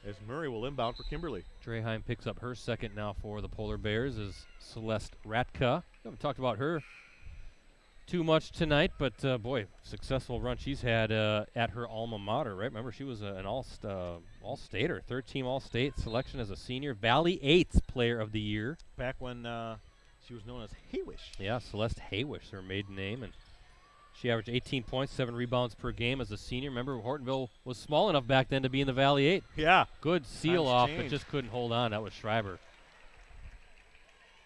As Murray will inbound for Kimberly. Dreheim picks up her second now for the Polar Bears as Celeste Ratka. We haven't talked about her too much tonight, but boy, successful run she's had at her alma mater, right? Remember, she was an all-stater, third-team all-state selection as a senior. Valley 8's Player of the Year. Back when she was known as Haywish. Yeah, Celeste Haywish, her maiden name, and she averaged 18 points, 7 rebounds per game as a senior. Remember, Hortonville was small enough back then to be in the Valley 8. Yeah. Good seal off, but just couldn't hold on. That was Schreiber.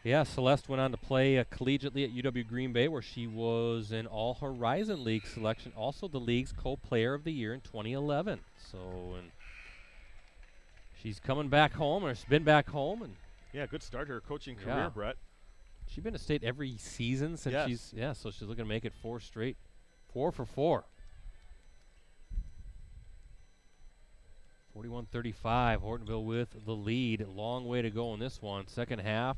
Yeah, Celeste went on to play collegiately at UW Green Bay, where she was an All-Horizon League selection, also the league's co-player of the year in 2011. So, and she's coming back home, or she's been back home, and Yeah, good start to her coaching career, Brett. she's been to state every season since so she's looking to make it 4 straight. 4 for 4. 41-35, Hortonville with the lead. Long way to go in this one. Second half.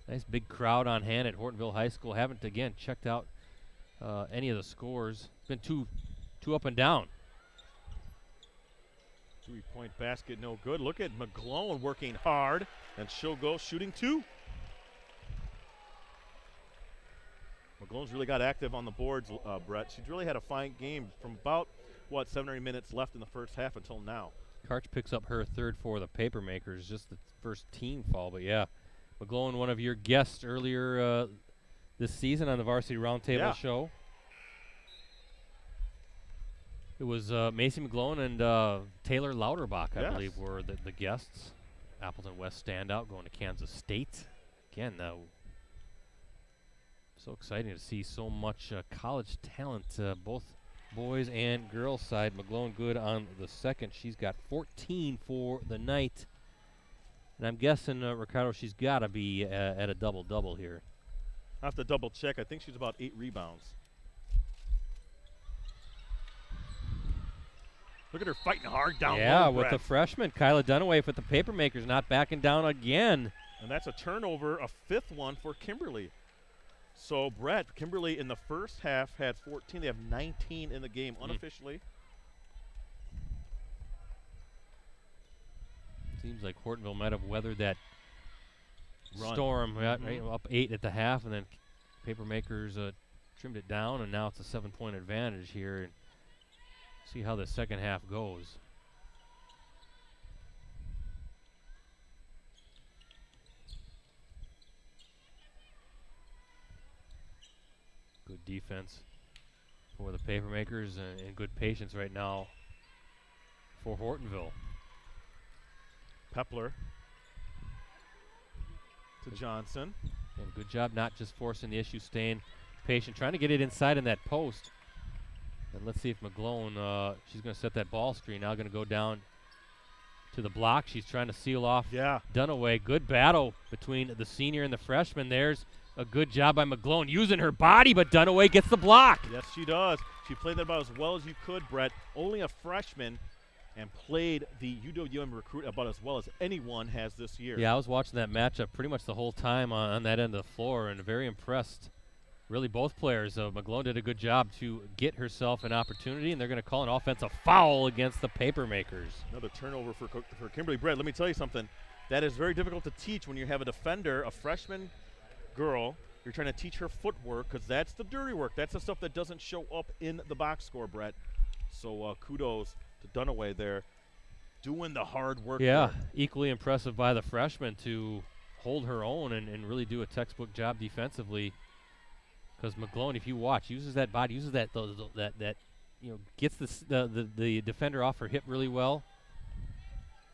Nice big crowd on hand at Hortonville High School. Haven't, again, checked out any of the scores. It's been too up and down. 3-point basket, no good. Look at McGlone working hard, and she'll go shooting 2. McGlone's really got active on the boards, Brett. She's really had a fine game from about, 7 or 8 minutes left in the first half until now. Karch picks up her third for the Papermakers, just the first team foul. But, yeah, McGlone, one of your guests earlier this season on the Varsity Roundtable show. It was Macy McGlone and Taylor Lauterbach, I believe, were the guests. Appleton West standout going to Kansas State. Again, so exciting to see so much college talent, both boys and girls side. McGlone good on the second. She's got 14 for the night. And I'm guessing, Ricardo, she's got to be at a double-double here. I have to double check. I think she's about 8 rebounds. Look at her fighting hard down low. Yeah, with the freshman, Kyla Dunaway with the Papermakers, not backing down again. And that's a turnover, a 5th one for Kimberly. So, Brett, Kimberly in the first half had 14. They have 19 in the game unofficially. Seems like Hortonville might have weathered that run. Storm. Right, up 8 at the half, and then Papermakers trimmed it down, and now it's a 7-point advantage here. And see how the second half goes. Good defense for the Papermakers and good patience right now for Hortonville. Pepler to Johnson. And good job not just forcing the issue, staying patient, trying to get it inside in that post. And let's see if McGlone, she's going to set that ball screen. Now going to go down to the block. She's trying to seal off Dunaway. Good battle between the senior and the freshman. There's a good job by McGlone using her body, but Dunaway gets the block. Yes, she does. She played that about as well as you could, Brett. Only a freshman, and played the UWM recruit about as well as anyone has this year. Yeah, I was watching that matchup pretty much the whole time on that end of the floor, and very impressed. Really, both players. McGlone did a good job to get herself an opportunity, and they're going to call an offensive foul against the Papermakers. Another turnover for Kimberly. Brett, let me tell you something. That is very difficult to teach when you have a defender, a freshman girl. You're trying to teach her footwork because that's the dirty work. That's the stuff that doesn't show up in the box score, Brett. So kudos to Dunaway there, doing the hard work. Yeah, there. Equally impressive by the freshman to hold her own and really do a textbook job defensively. Because McGlone, if you watch, uses that body, uses that gets the defender off her hip really well.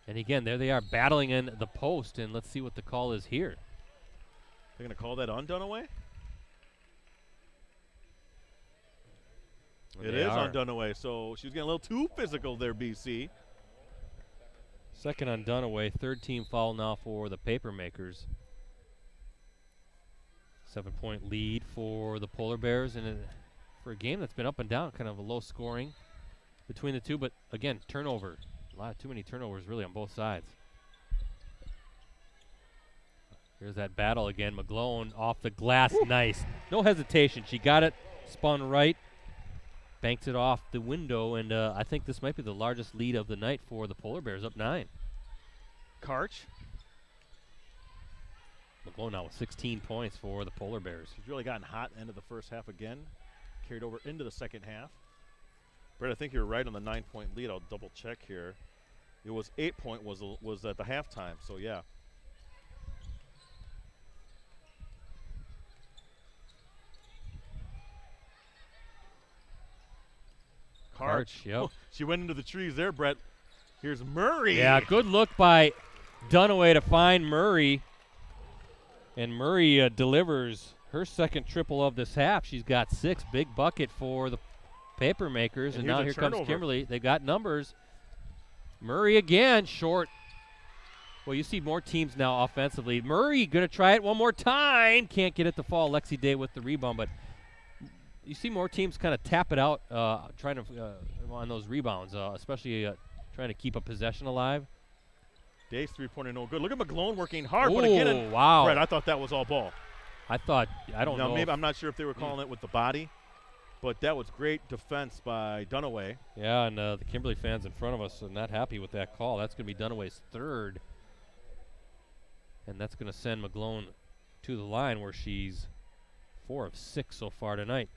And again, there they are battling in the post, and let's see what the call is here. They're going to call that on Dunaway? It is on Dunaway, so she was getting a little too physical there, BC. Second on Dunaway, third team foul now for the Papermakers. 7-point lead for the Polar Bears, and for a game that's been up and down, kind of a low scoring between the two, but again, turnover. Too many turnovers really on both sides. Here's that battle again. McGlone off the glass. Woo. Nice. No hesitation. She got it, spun right, banked it off the window, and I think this might be the largest lead of the night for the Polar Bears, up 9. Karch. McGlone now with 16 points for the Polar Bears. She's really gotten hot end of the first half again. Carried over into the second half. Brett, I think you're right on the 9-point lead. I'll double check here. It was 8-point was at the halftime, so yeah. Karch, yep. She went into the trees there, Brett. Here's Murray. Yeah, good look by Dunaway to find Murray. And Murray delivers her second triple of this half. She's got 6. Big bucket for the Papermakers. And now here comes Kimberly. They got numbers. Murray again, short. Well, you see more teams now offensively. Murray going to try it one more time. Can't get it to fall. Lexi Day with the rebound, but you see more teams kind of tap it out, trying to on those rebounds, especially trying to keep a possession alive. Day's three-pointer no good. Look at McGlone working hard, but again, wow. Brett, I thought that was all ball. I don't know. Maybe I'm not sure if they were calling it with the body, but that was great defense by Dunaway. Yeah, and the Kimberly fans in front of us are not happy with that call. That's going to be Dunaway's third. And that's going to send McGlone to the line where she's 4 of 6 so far tonight.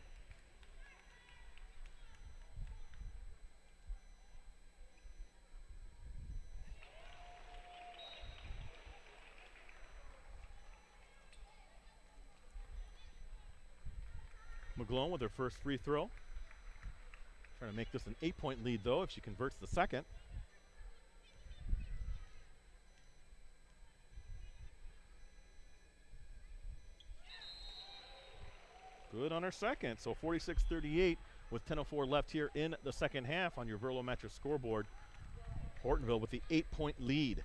McGlone with her first free throw. Trying to make this an 8-point lead, though, if she converts the second. Good on her second. So 46-38 with 10:04 left here in the second half on your Verlo Mattress scoreboard. Hortonville with the 8-point lead.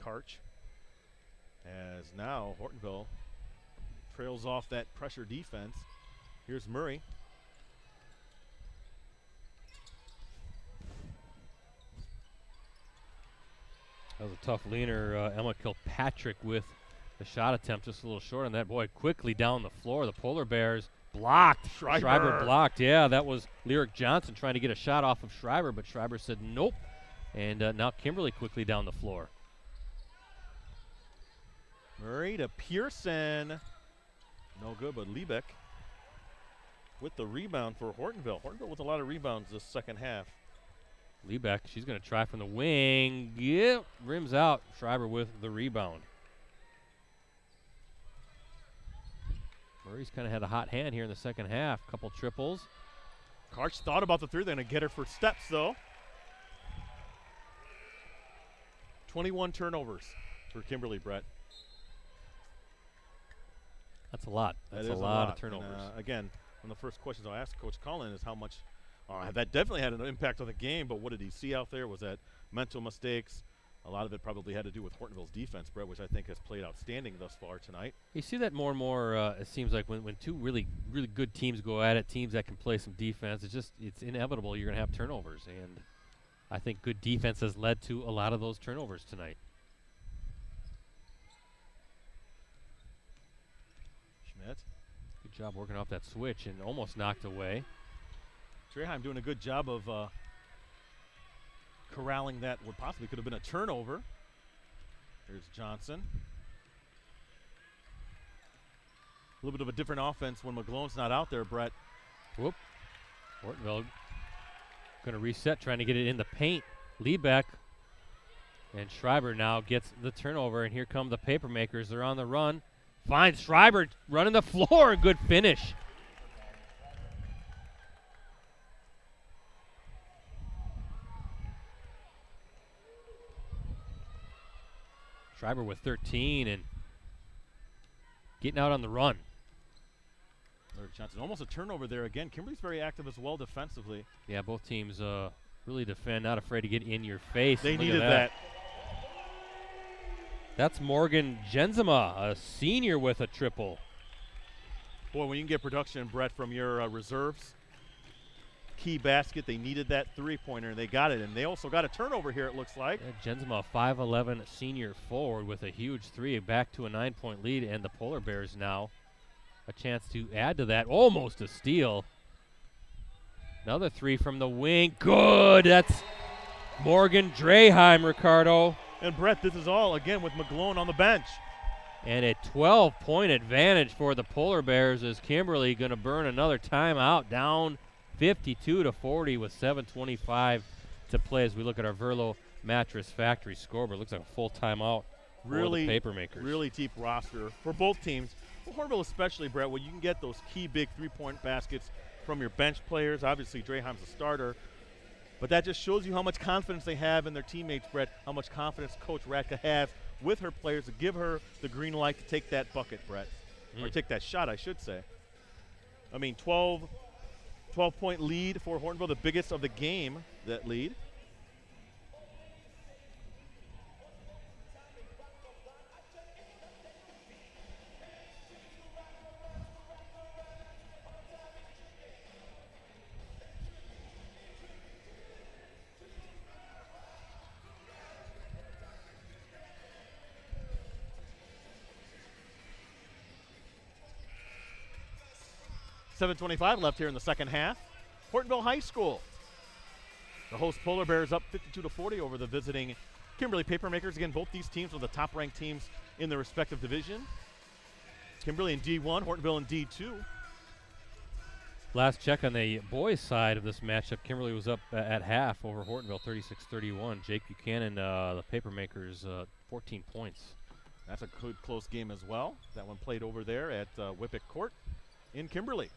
Karch, as now Hortonville trails off that pressure defense. Here's Murray. That was a tough leaner. Emma Kilpatrick with the shot attempt, just a little short on that. Boy, quickly down the floor. The Polar Bears blocked. Schreiber blocked. Yeah, that was Lyric Johnson trying to get a shot off of Schreiber, but Schreiber said nope. And now Kimberly quickly down the floor. Murray to Pearson. No good, but Liebeck with the rebound for Hortonville. Hortonville with a lot of rebounds this second half. Liebeck, she's going to try from the wing. Yep, rims out. Schreiber with the rebound. Murray's kind of had a hot hand here in the second half. Couple triples. Karch thought about the three. They're going to get her for steps, though. 21 turnovers for Kimberly, Brett. That's a lot. That's a lot of turnovers. And, again, one of the first questions I'll ask Coach Cullen is how much that definitely had an impact on the game, but what did he see out there? Was that mental mistakes? A lot of it probably had to do with Hortonville's defense, Brett, which I think has played outstanding thus far tonight. You see that more and more, it seems like when two really, really good teams go at it, teams that can play some defense, it's inevitable you're going to have turnovers. And I think good defense has led to a lot of those turnovers tonight. Schmidt. Good job working off that switch and almost knocked away. Dreheim doing a good job of corralling that what possibly could have been a turnover. Here's Johnson. A little bit of a different offense when McGlone's not out there, Brett. Whoop. Hortonville going to reset, trying to get it in the paint. Liebeck and Schreiber now gets the turnover, and here come the Papermakers. They're on the run. Finds Schreiber running the floor. Good finish. Schreiber with 13 and getting out on the run. Johnson, almost a turnover there again. Kimberly's very active as well defensively. Yeah, both teams really defend, not afraid to get in your face. They needed that. That's Morgan Jenzema, a senior with a triple. Boy, when you can get production, Brett, from your reserves, key basket, they needed that three-pointer, and they got it. And they also got a turnover here, it looks like. Yeah, Jenzema, 5'11", senior forward with a huge three, back to a 9-point lead, and the Polar Bears now a chance to add to that. Almost a steal. Another three from the wing. Good. That's Morgan Dreheim, Ricardo. And, Brett, this is all, again, with McGlone on the bench. And a 12-point advantage for the Polar Bears as Kimberly going to burn another timeout, down 52-40 with 7:25 to play as we look at our Verlo Mattress Factory scoreboard. Looks like a full timeout for the Papermakers. Really deep roster for both teams. For Hortonville especially, Brett, where you can get those key big three-point baskets from your bench players. Obviously, Dreheim's a starter. But that just shows you how much confidence they have in their teammates, Brett, how much confidence Coach Radka has with her players to give her the green light to take that bucket, Brett. Or take that shot, I should say. I mean, 12-point lead for Hortonville, the biggest of the game, that lead. .7:25 left here in the second half. Hortonville High School. The host Polar Bears up 52-40 over the visiting Kimberly Papermakers. Again, both these teams are the top-ranked teams in their respective division. Kimberly in D1, Hortonville in D2. Last check on the boys' side of this matchup, Kimberly was up at half over Hortonville, 36-31. Jake Buchanan, the Papermakers, 14 points. That's a good close game as well. That one played over there at Whippet Court in Kimberly.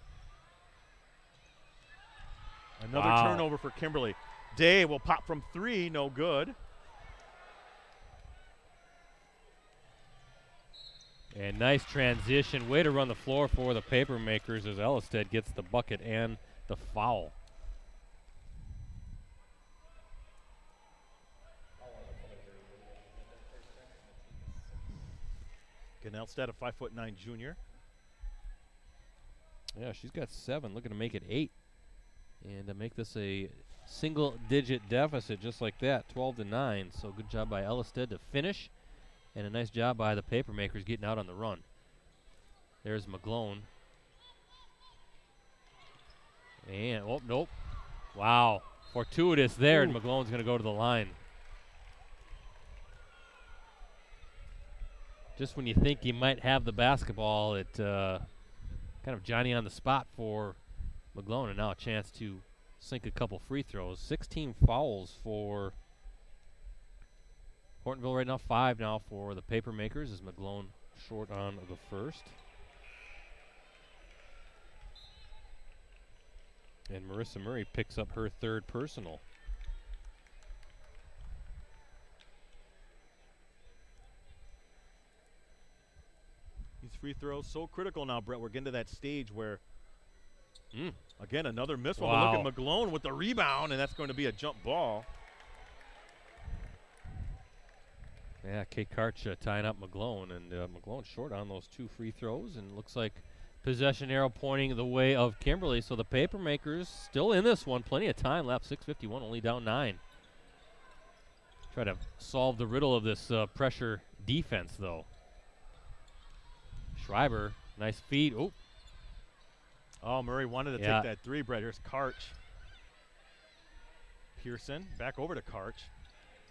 Another turnover for Kimberly. Day will pop from 3, no good. And nice transition. Way to run the floor for the Papermakers as Ellisted gets the bucket and the foul. Elstad, a 5'9" junior. Yeah, she's got 7, looking to make it 8. And to make this a single-digit deficit just like that, 12-9. So good job by Ellisted to finish. And a nice job by the Papermakers getting out on the run. There's McGlone. And, oh, nope. Wow. Fortuitous there, and McGlone's going to go to the line. Just when you think you might have the basketball, it kind of Johnny on the spot for McGlone, and now a chance to sink a couple free throws. 16 fouls for Hortonville right now, 5 now for the Papermakers as McGlone short on the first. And Marissa Murray picks up her 3rd personal. These free throws so critical now, Brett. We're getting to that stage where, again, another miss one. Wow. But look at McGlone with the rebound, and that's going to be a jump ball. Yeah, Kate Karch tying up McGlone, and McGlone short on those 2 free throws, and looks like possession arrow pointing the way of Kimberly. So the Papermakers still in this one. Plenty of time left, 6:51, only down 9. Try to solve the riddle of this pressure defense, though. Schreiber, nice feed. Oh, Murray wanted to take that 3, Brett. Here's Karch. Pearson, back over to Karch.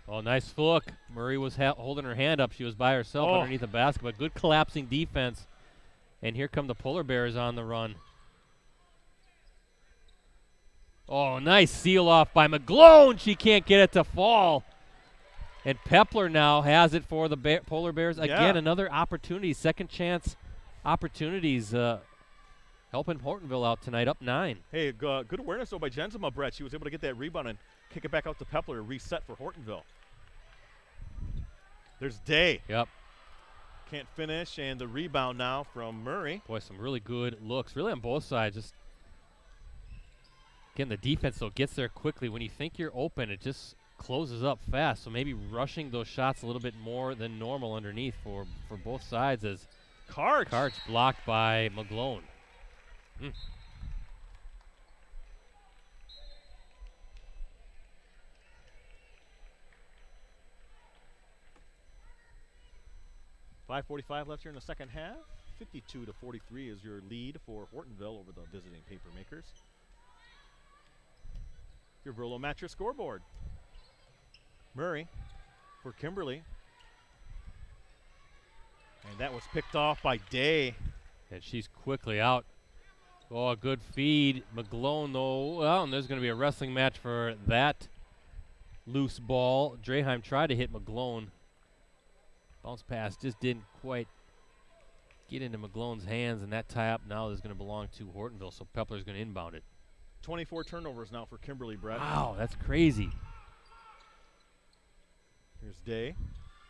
Oh, nice look. Murray was holding her hand up. She was by herself underneath the basket, but good collapsing defense. And here come the Polar Bears on the run. Oh, nice seal off by McGlone. She can't get it to fall. And Pepler now has it for the Polar Bears. Again, another opportunity, second chance opportunities helping Hortonville out tonight, up 9. Hey, good awareness, though, by Jensima, Brett. She was able to get that rebound and kick it back out to Pepler to reset for Hortonville. There's Day. Yep. Can't finish, and the rebound now from Murray. Boy, some really good looks, really on both sides. Just again, the defense, though, gets there quickly. When you think you're open, it just closes up fast. So maybe rushing those shots a little bit more than normal underneath for both sides as Karch blocked by McGlone. 5:45 left here in the second half. 52-43 is your lead for Hortonville over the visiting Papermakers. Your Verlo Mattress scoreboard. Murray for Kimberly. And that was picked off by Day. And she's quickly out. Oh, a good feed. McGlone, though. Well, and there's going to be a wrestling match for that loose ball. Draheim tried to hit McGlone. Bounce pass just didn't quite get into McGlone's hands, and that tie-up now is going to belong to Hortonville, so Pepler's going to inbound it. 24 turnovers now for Kimberly, Brett. Wow, that's crazy. Here's Day.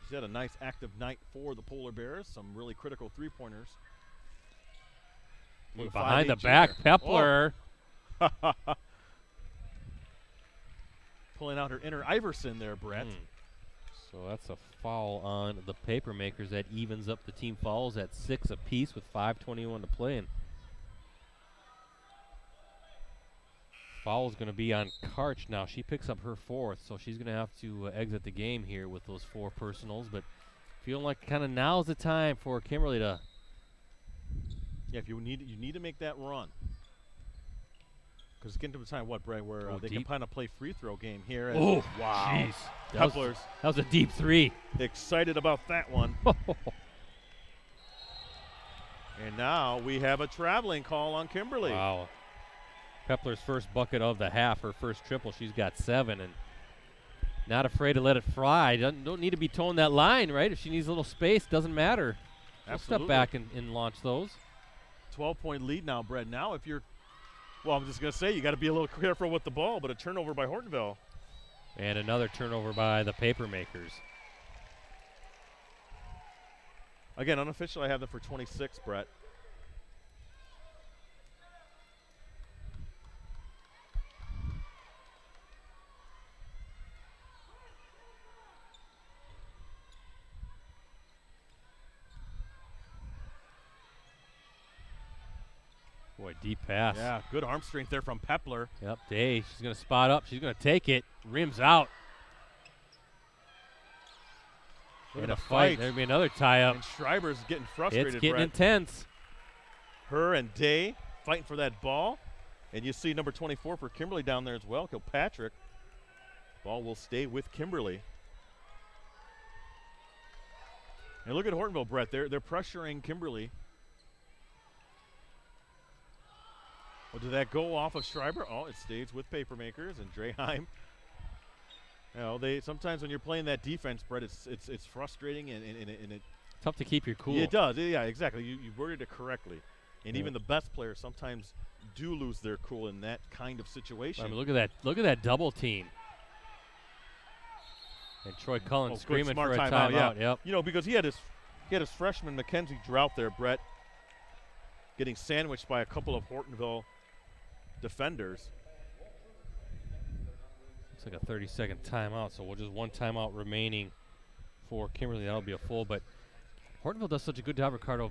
She's had a nice active night for the Polar Bears. Some really critical three-pointers. Behind the back, Pepler. Oh. Pulling out her inner Iverson there, Brett. So that's a foul on the Papermakers. That evens up the team fouls at 6 apiece with 5:21 to play. And foul is going to be on Karch now. She picks up her 4th, so she's going to have to exit the game here with those 4 personals. But feeling like kind of now's the time for Kimberly to. Yeah, if you need to make that run. Because it's getting to the time, Brett, where they can kind of play free throw game here. Oh, wow. Jeez. Peplers. That was a deep 3. Excited about that one. And now we have a traveling call on Kimberly. Wow. Pepler's first bucket of the half, her first triple. She's got 7 and not afraid to let it fly. Don't need to be towing that line, right? If she needs a little space, doesn't matter. She'll step back and launch those. 12-point lead now, Brett. Now if you're, I'm just going to say you got to be a little careful with the ball, but a turnover by Hortonville. And another turnover by the Papermakers. Again, unofficial, I have them for 26, Brett. Boy, deep pass. Yeah, good arm strength there from Pepler. Yep, Day. She's going to spot up. She's going to take it. Rims out. In a fight. There'll be another tie-up. And Schreiber's getting frustrated, It's getting Brett. intense. Her and Day fighting for that ball. And you see number 24 for Kimberly down there as well, Kilpatrick. Ball will stay with Kimberly. And look at Hortonville, Brett. They're pressuring Kimberly. Well, did that go off of Schreiber? Oh, it stays with Papermakers and Draheim. You know, they sometimes when you're playing that defense, Brett, it's frustrating and it tough to keep your cool. Yeah, it does. Yeah, exactly. You worded it correctly. And even the best players sometimes do lose their cool in that kind of situation. I mean, look at that! Look at that double team. And Troy Cullen screaming for a timeout. Yeah. Yep. You know, because he had his freshman Mackenzie Drought there, Brett, getting sandwiched by a couple of Hortonville defenders. It's like a 30-second timeout, so we'll just one timeout remaining for Kimberly. That'll be a full. But Hortonville does such a good job, Ricardo,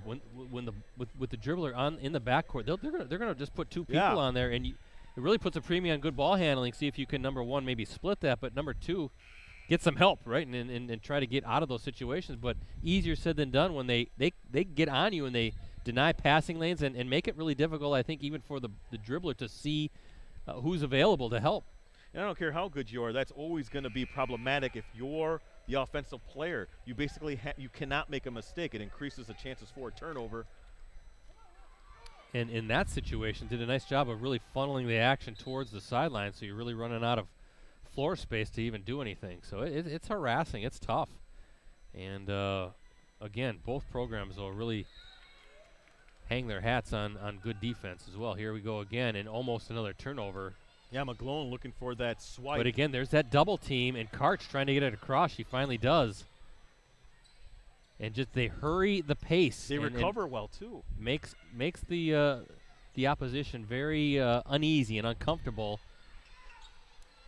with the dribbler in the backcourt. They're gonna just put 2 people on there, and it really puts a premium on good ball handling. See if you can, number 1, maybe split that, but number 2, get some help, right, and try to get out of those situations. But easier said than done when they get on you and they deny passing lanes and make it really difficult, I think, even for the dribbler to see who's available to help. And I don't care how good you are, that's always going to be problematic if you're the offensive player. You basically you cannot make a mistake. It increases the chances for a turnover. And in that situation, did a nice job of really funneling the action towards the sideline, so you're really running out of floor space to even do anything. So it's harassing. It's tough. And, again, both programs will really hang their hats on good defense as well. Here we go again, and almost another turnover. Yeah, McGlone looking for that swipe. But again, there's that double team, and Karch trying to get it across. She finally does. And just they hurry the pace. They recover well, too. Makes the opposition very uneasy and uncomfortable.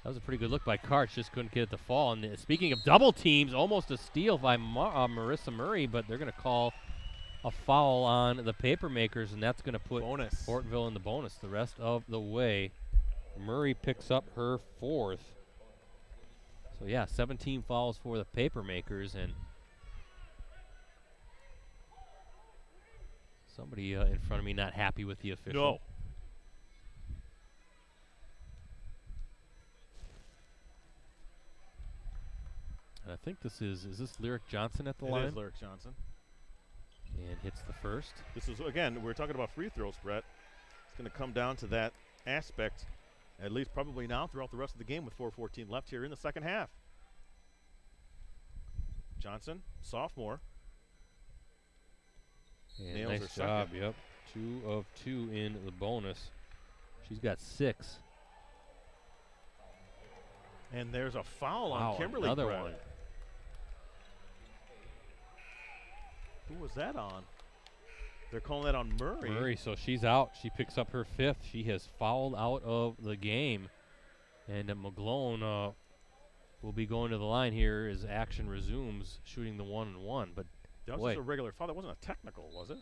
That was a pretty good look by Karch. Just couldn't get it to fall. And speaking of double teams, almost a steal by Marissa Murray, but they're going to call a foul on the Papermakers, and that's going to put Hortonville in the bonus the rest of the way. Murray picks up her 4th. So, yeah, 17 fouls for the Papermakers, and somebody in front of me not happy with the official. No. And I think this is this Lyric Johnson at the line? It is Lyric Johnson. And hits the first. This is, again, we're talking about free throws, Brett. It's going to come down to that aspect, at least probably now throughout the rest of the game with 4:14 left here in the second half. Johnson, sophomore. And nails her nice job, second. yep. 2 of 2 in the bonus. She's got 6. And there's a foul Wow, on Kimberly. another Brett. one. Who was that on? They're calling that on Murray. Murray, so she's out. She picks up her 5th. She has fouled out of the game. And McGlone will be going to the line here as action resumes, shooting the 1-and-1. But That was boy, just a regular foul. That wasn't a technical, was it?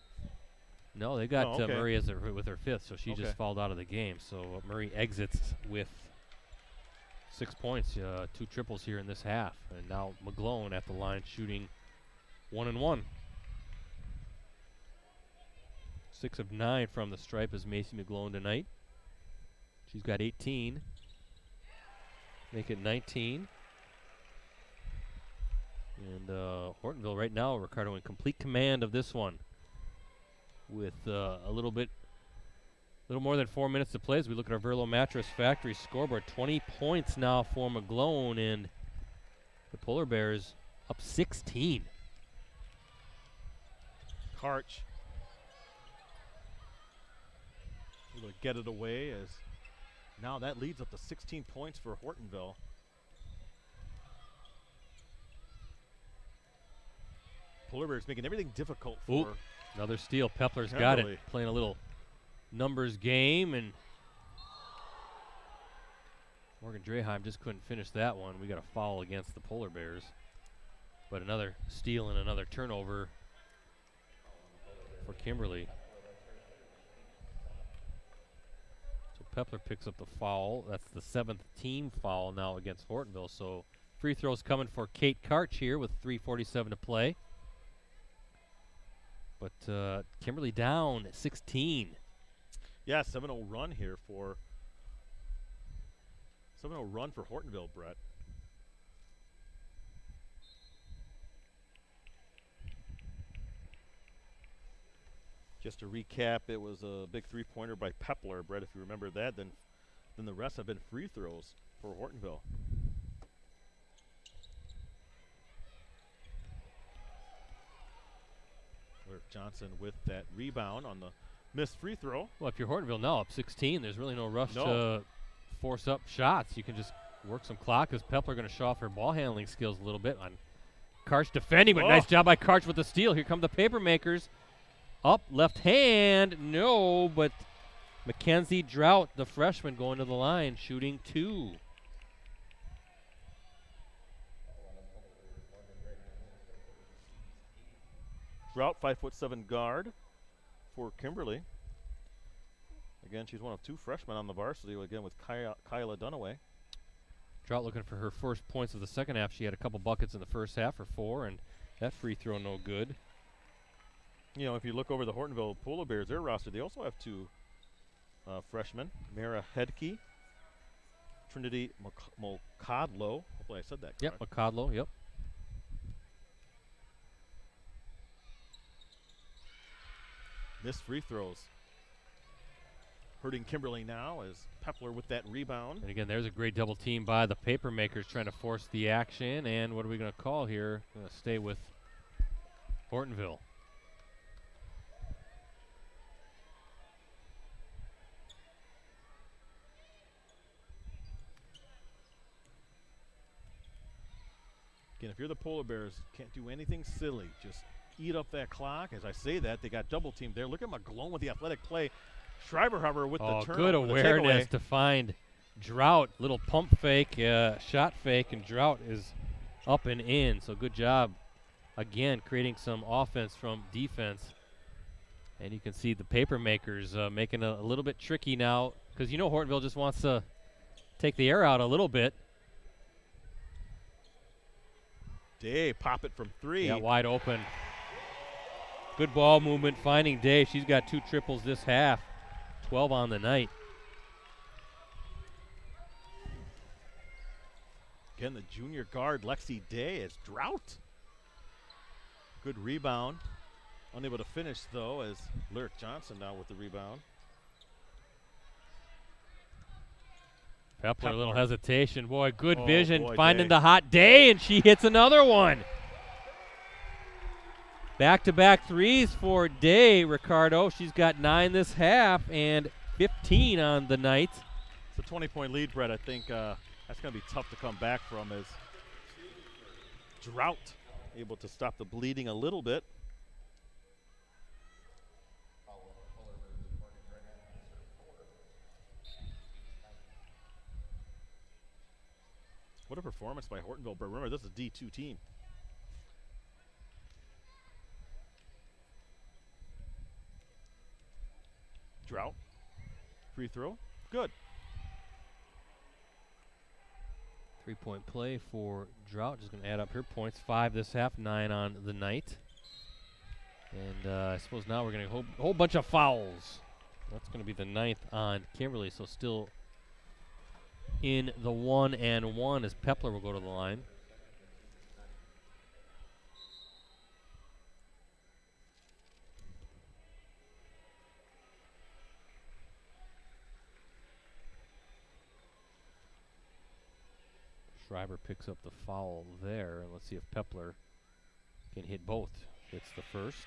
no, they got okay. Murray as with her 5th, so she Okay. just fouled out of the game. So Murray exits with 6 points, 2 triples here in this half. And now McGlone at the line shooting 1-and-1. 6 of 9 from the stripe is Macy McGlone tonight. She's got 18. Make it 19. And Hortonville right now, Ricardo, in complete command of this one. With a little more than 4 minutes to play as we look at our Verlo Mattress Factory scoreboard. 20 points now for McGlone, and the Polar Bears up 16. Karch able to get it away as now that leads up to 16 points for Hortonville. Polar Bears making everything difficult for another steal. Pepler's Kimberly. got it. Playing a little numbers game, and Morgan Draheim just couldn't finish that one. We got a foul against the Polar Bears. But another steal and another turnover for Kimberly. So Pepler picks up the foul. That's the 7th team foul now against Hortonville. So free throws coming for Kate Karch here with 3:47 to play. But Kimberly down 16. Yeah, 7-0 run here for 7-0 run for Hortonville, Brett. Just to recap, it was a big three-pointer by Pepler, Brett. If you remember that, then the rest have been free throws for Hortonville. Lyric Johnson with that rebound on the missed free throw. Well, if you're Hortonville now up 16, there's really no rush to force up shots. You can just work some clock as Pepler going to show off her ball handling skills a little bit on Karch defending, but nice job by Karch with the steal. Here come the Papermakers. Up, left hand, no, but Mackenzie Drought, the freshman, going to the line, shooting 2. Drought, 5'7" guard for Kimberly. Again, she's one of 2 freshmen on the varsity, again with Kyla Dunaway. Drought looking for her first points of the second half. She had a couple buckets in the first half for 4, and that free throw no good. You know, if you look over the Hortonville Polar Bears, their roster, they also have 2 freshmen. Mara Hedke, Trinity Mocadlo. Hopefully I said that correct. Yep, Mocadlo, yep. Missed free throws. Hurting Kimberly now as Pepler with that rebound. And again, there's a great double team by the Papermakers trying to force the action. And what are we going to call here? Going to stay with Hortonville. Again, if you're the Polar Bears, can't do anything silly. Just eat up that clock. As I say that, they got double teamed there. Look at McGlone with the athletic play. Schreiberhofer with the turn. Good awareness to find Drought. Little pump fake, shot fake, and Drought is up and in. So good job, again, creating some offense from defense. And you can see the Papermakers making a little bit tricky now because you know Hortonville just wants to take the air out a little bit. Day pop it from 3. Yeah, wide open. Good ball movement, finding Day. She's got 2 triples this half. 12 on the night. Again, the junior guard, Lexi Day, is Drought. Good rebound. Unable to finish, though, as Lyric Johnson now with the rebound. Pepler, a little hesitation. Boy, good vision, boy, finding Day. the hot Day, and she hits another one. Back-to-back threes for Day, Ricardo. She's got 9 this half and 15 on the night. It's a 20-point lead, Brett. I think that's going to be tough to come back from as Drought able to stop the bleeding a little bit. What a performance by Hortonville. But remember, this is a D2 team. Drought. Free throw. Good. 3-point play for Drought. Just going to add up her points. 5 this half, 9 on the night. And I suppose now we're going to a whole bunch of fouls. That's going to be the 9th on Kimberly. So still in the 1-and-1 as Pepler will go to the line. Schreiber picks up the foul there, and let's see if Pepler can hit both. Hits the first.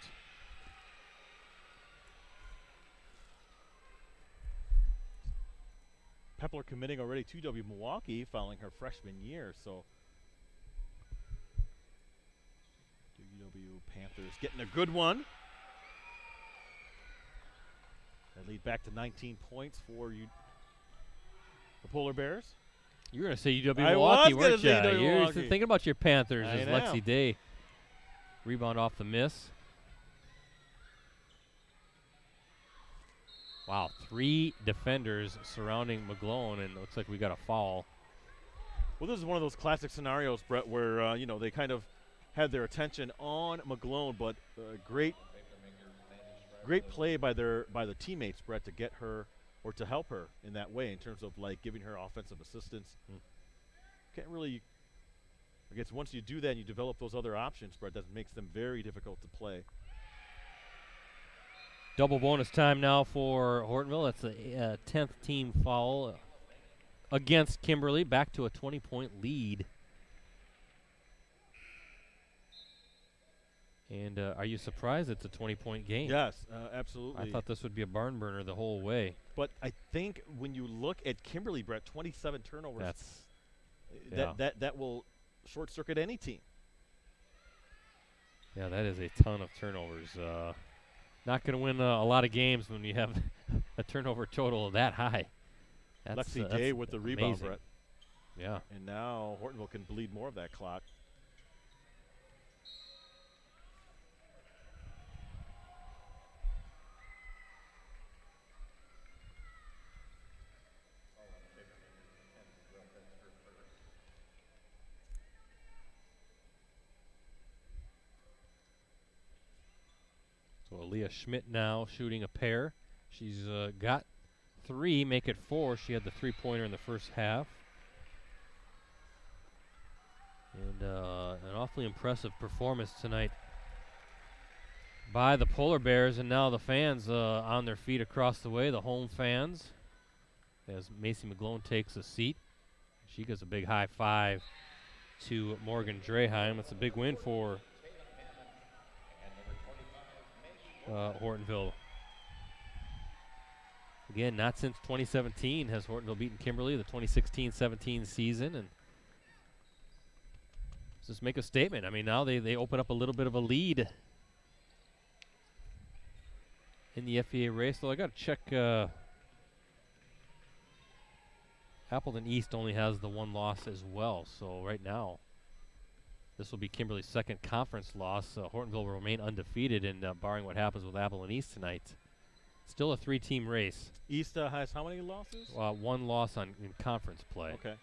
Pepler committing already to W Milwaukee following her freshman year, so UW Panthers getting a good one. They lead back to 19 points for the Polar Bears. You were going to say UW I Milwaukee, was gonna weren't you? say UW You're Milwaukee. thinking about your Panthers I as know. Lexi Day rebound off the miss. Wow, 3 defenders surrounding McGlone, and it looks like we got a foul. Well, this is one of those classic scenarios, Brett, where they kind of had their attention on McGlone, but great play by the teammates, Brett, to get her or to help her in that way in terms of like giving her offensive assistance. Can't really. I guess once you do that, and you develop those other options, Brett, that makes them very difficult to play. Double bonus time now for Hortonville. That's the 10th team foul against Kimberly. Back to a 20-point lead. And are you surprised it's a 20-point game? Yes, absolutely. I thought this would be a barn burner the whole way. But I think when you look at Kimberly, Brett, 27 turnovers. That will short circuit any team. Yeah, that is a ton of turnovers. Not going to win a lot of games when you have a turnover total that high. Lexi Day with the rebound, Brett. Yeah. And now Hortonville can bleed more of that clock. So Aaliyah Schmidt now shooting a pair. She's got 3, make it 4. She had the 3-pointer in the first half. And an awfully impressive performance tonight by the Polar Bears. And now the fans on their feet across the way, the home fans, as Macy McGlone takes a seat. She gives a big high five to Morgan Draheim. It's a big win for Hortonville. Again, not since 2017 has Hortonville beaten Kimberly, the 2016-17 season, and just make a statement. I mean, now they open up a little bit of a lead in the FEA race. So I got to check. Appleton East only has the 1 loss as well. So right now, this will be Kimberly's 2nd conference loss. Hortonville will remain undefeated, and barring what happens with Appleton East tonight, still a 3-team race. East has how many losses? 1 loss in conference play. Okay.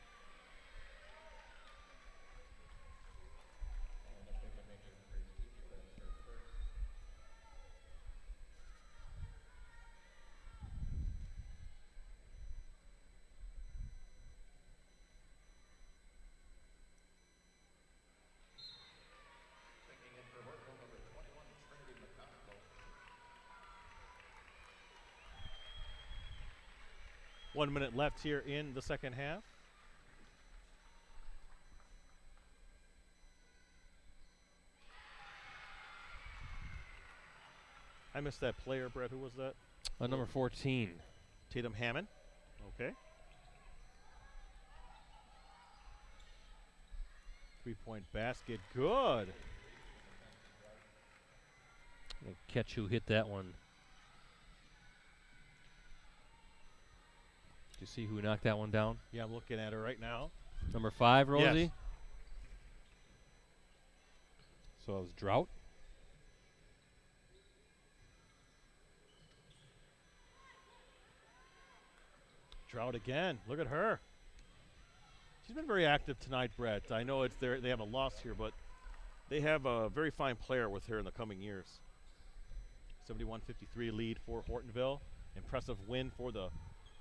One minute left here in the second half. I missed that player, Brett. Who was that? Number 14. Tatum Hammond. Okay. 3-point basket. Good. Catch who hit that one. Do you see who knocked that one down? Yeah, I'm looking at her right now. Number 5, Rosie. Yes. So it was Drought. Drought again. Look at her. She's been very active tonight, Brett. I know they have a loss here, but they have a very fine player with her in the coming years. 71-53 lead for Hortonville. Impressive win for the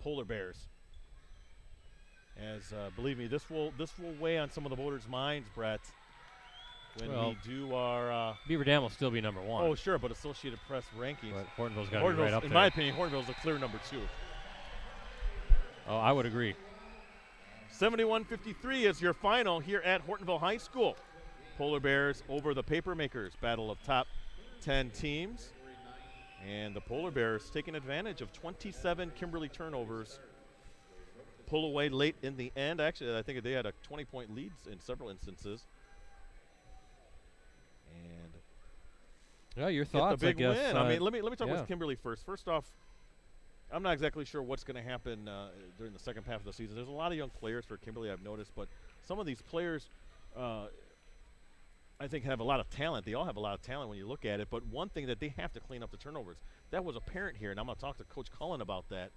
Polar Bears. As believe me, this will weigh on some of the voters' minds, Brett. When we do our Beaver Dam will still be number 1. Oh, sure, but Associated Press rankings. But Hortonville's got to be right up there. In my opinion, Hortonville's a clear number 2. Oh, I would agree. 71-53 is your final here at Hortonville High School. Polar Bears over the Papermakers, battle of top 10 teams. And the Polar Bears taking advantage of 27 Kimberly turnovers. Pull away late in the end. Actually, I think they had a 20-point lead in several instances. And yeah, your thoughts, the big I guess. win. I mean, let me talk with Kimberly first. First off, I'm not exactly sure what's going to happen during the second half of the season. There's a lot of young players for Kimberly, I've noticed, but some of these players I think have a lot of talent. They all have a lot of talent when you look at it, but one thing that they have to clean up the turnovers. That was apparent here, and I'm going to talk to Coach Cullen about that.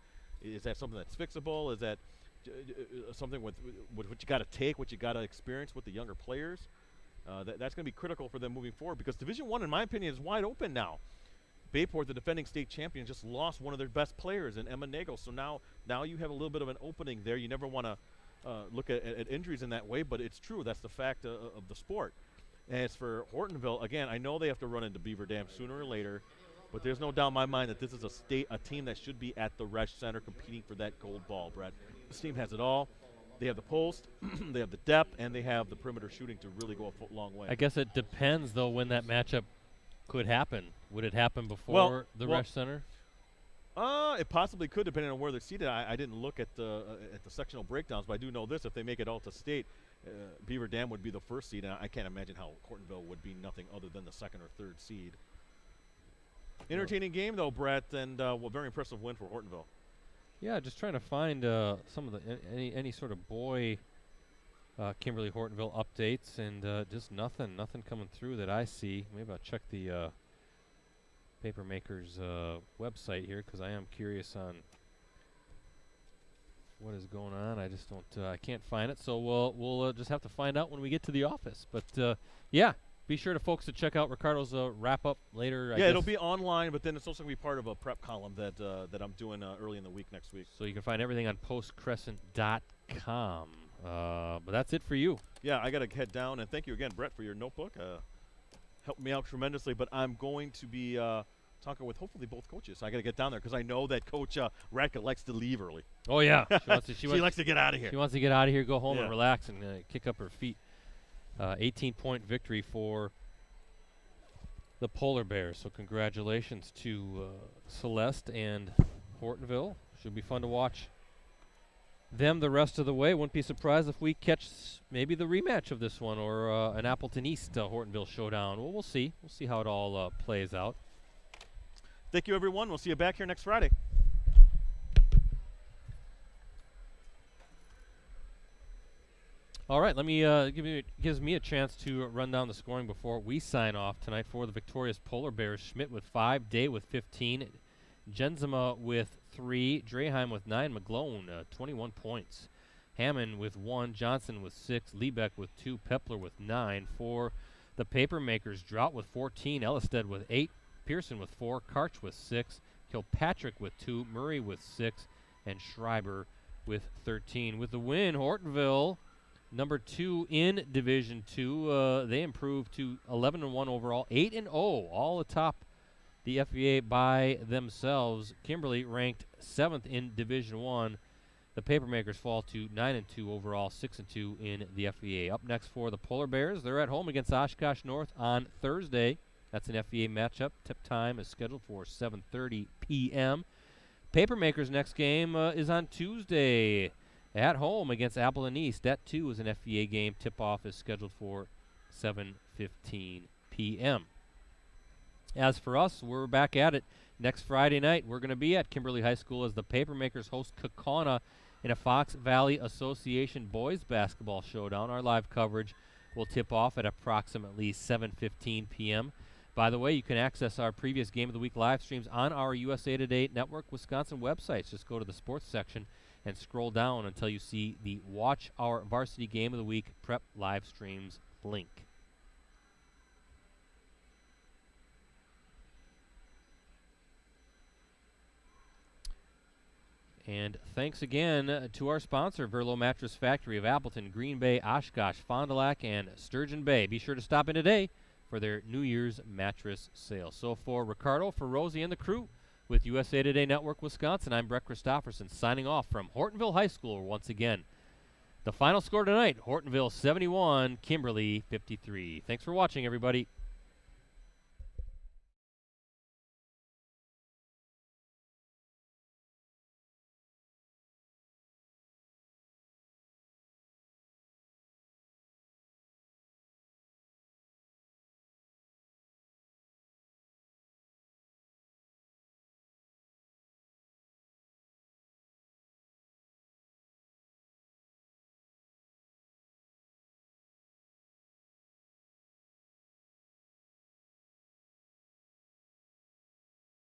Is that something that's fixable? Is that something with what you got to take, what you got to experience with the younger players? That's going to be critical for them moving forward because Division I, in my opinion, is wide open now. Bayport, the defending state champion, just lost one of their best players in Emma Nagel. So now you have a little bit of an opening there. You never want to look at injuries in that way, but it's true. That's the fact of the sport. As for Hortonville, again, I know they have to run into Beaver Dam sooner or later, but there's no doubt in my mind that this is a team that should be at the Resch Center competing for that gold ball, Brett. This team has it all. They have the post, they have the depth, and they have the perimeter shooting to really go a long way. I guess it depends, though, when that matchup could happen. Would it happen before the Resch Center? It possibly could, depending on where they're seated. I didn't look at the sectional breakdowns, but I do know this: if they make it all to state, Beaver Dam would be the first seed, and I can't imagine how Hortonville would be nothing other than the second or third seed. Entertaining game, though, Brett, and a very impressive win for Hortonville. Yeah, just trying to find some of the any sort of boy Kimberly Hortonville updates, and just nothing coming through that I see. Maybe I'll check the Papermakers website here because I am curious on what is going on. I just don't, I can't find it, so we'll just have to find out when we get to the office. But yeah, be sure to folks to check out Ricardo's wrap up later. Yeah, it'll be online, but then it's also going to be part of a prep column that I'm doing early in the week next week. So you can find everything on postcrescent.com. But that's it for you. Yeah, I got to head down, and thank you again, Brett, for your notebook. Helped me out tremendously, but I'm going to be talking with hopefully both coaches. So I got to get down there because I know that Coach Radka likes to leave early. Oh, yeah. She likes to get out of here. She wants to get out of here, go home and relax and kick up her feet. 18-point victory for the Polar Bears. So congratulations to Celeste and Hortonville. Should be fun to watch them the rest of the way. Wouldn't be surprised if we catch maybe the rematch of this one or an Appleton East Hortonville showdown. Well, we'll see. We'll see how it all plays out. Thank you, everyone. We'll see you back here next Friday. All right, let me gives me a chance to run down the scoring before we sign off tonight for the victorious Polar Bears. Schmidt with 5, Day with 15, Jenzema with 3, Draheim with 9, McGlone 21 points, Hammond with 1, Johnson with 6, Liebeck with 2, Pepler with 9. For the Papermakers, Drought with 14, Ellisted with 8, Pearson with 4, Karch with 6, Kilpatrick with 2, Murray with 6, and Schreiber with 13. With the win, Hortonville, number 2 in Division 2, they improved to 11-1 overall, 8-0, all atop the FVA by themselves. Kimberly ranked 7th in Division 1. The Papermakers fall to 9-2 overall, 6-2 in the FVA. Up next for the Polar Bears, they're at home against Oshkosh North on Thursday. That's an FVA matchup. Tip time is scheduled for 7:30 p.m. Papermakers' next game is on Tuesday at home against Appleton East. That, too, is an FVA game. Tip-off is scheduled for 7:15 p.m. As for us, we're back at it next Friday night. We're going to be at Kimberly High School as the Papermakers host Kaukauna in a Fox Valley Association boys basketball showdown. Our live coverage will tip off at approximately 7:15 p.m. By the way, you can access our previous Game of the Week live streams on our USA Today Network Wisconsin websites. Just go to the sports section and scroll down until you see the Watch Our Varsity Game of the Week prep live streams link. And thanks again to our sponsor, Verlo Mattress Factory of Appleton, Green Bay, Oshkosh, Fond du Lac, and Sturgeon Bay. Be sure to stop in today for their New Year's mattress sale. So for Ricardo, for Rosie, and the crew with USA Today Network Wisconsin, I'm Brett Christopherson signing off from Hortonville High School once again. The final score tonight, Hortonville 71, Kimberly 53. Thanks for watching, everybody.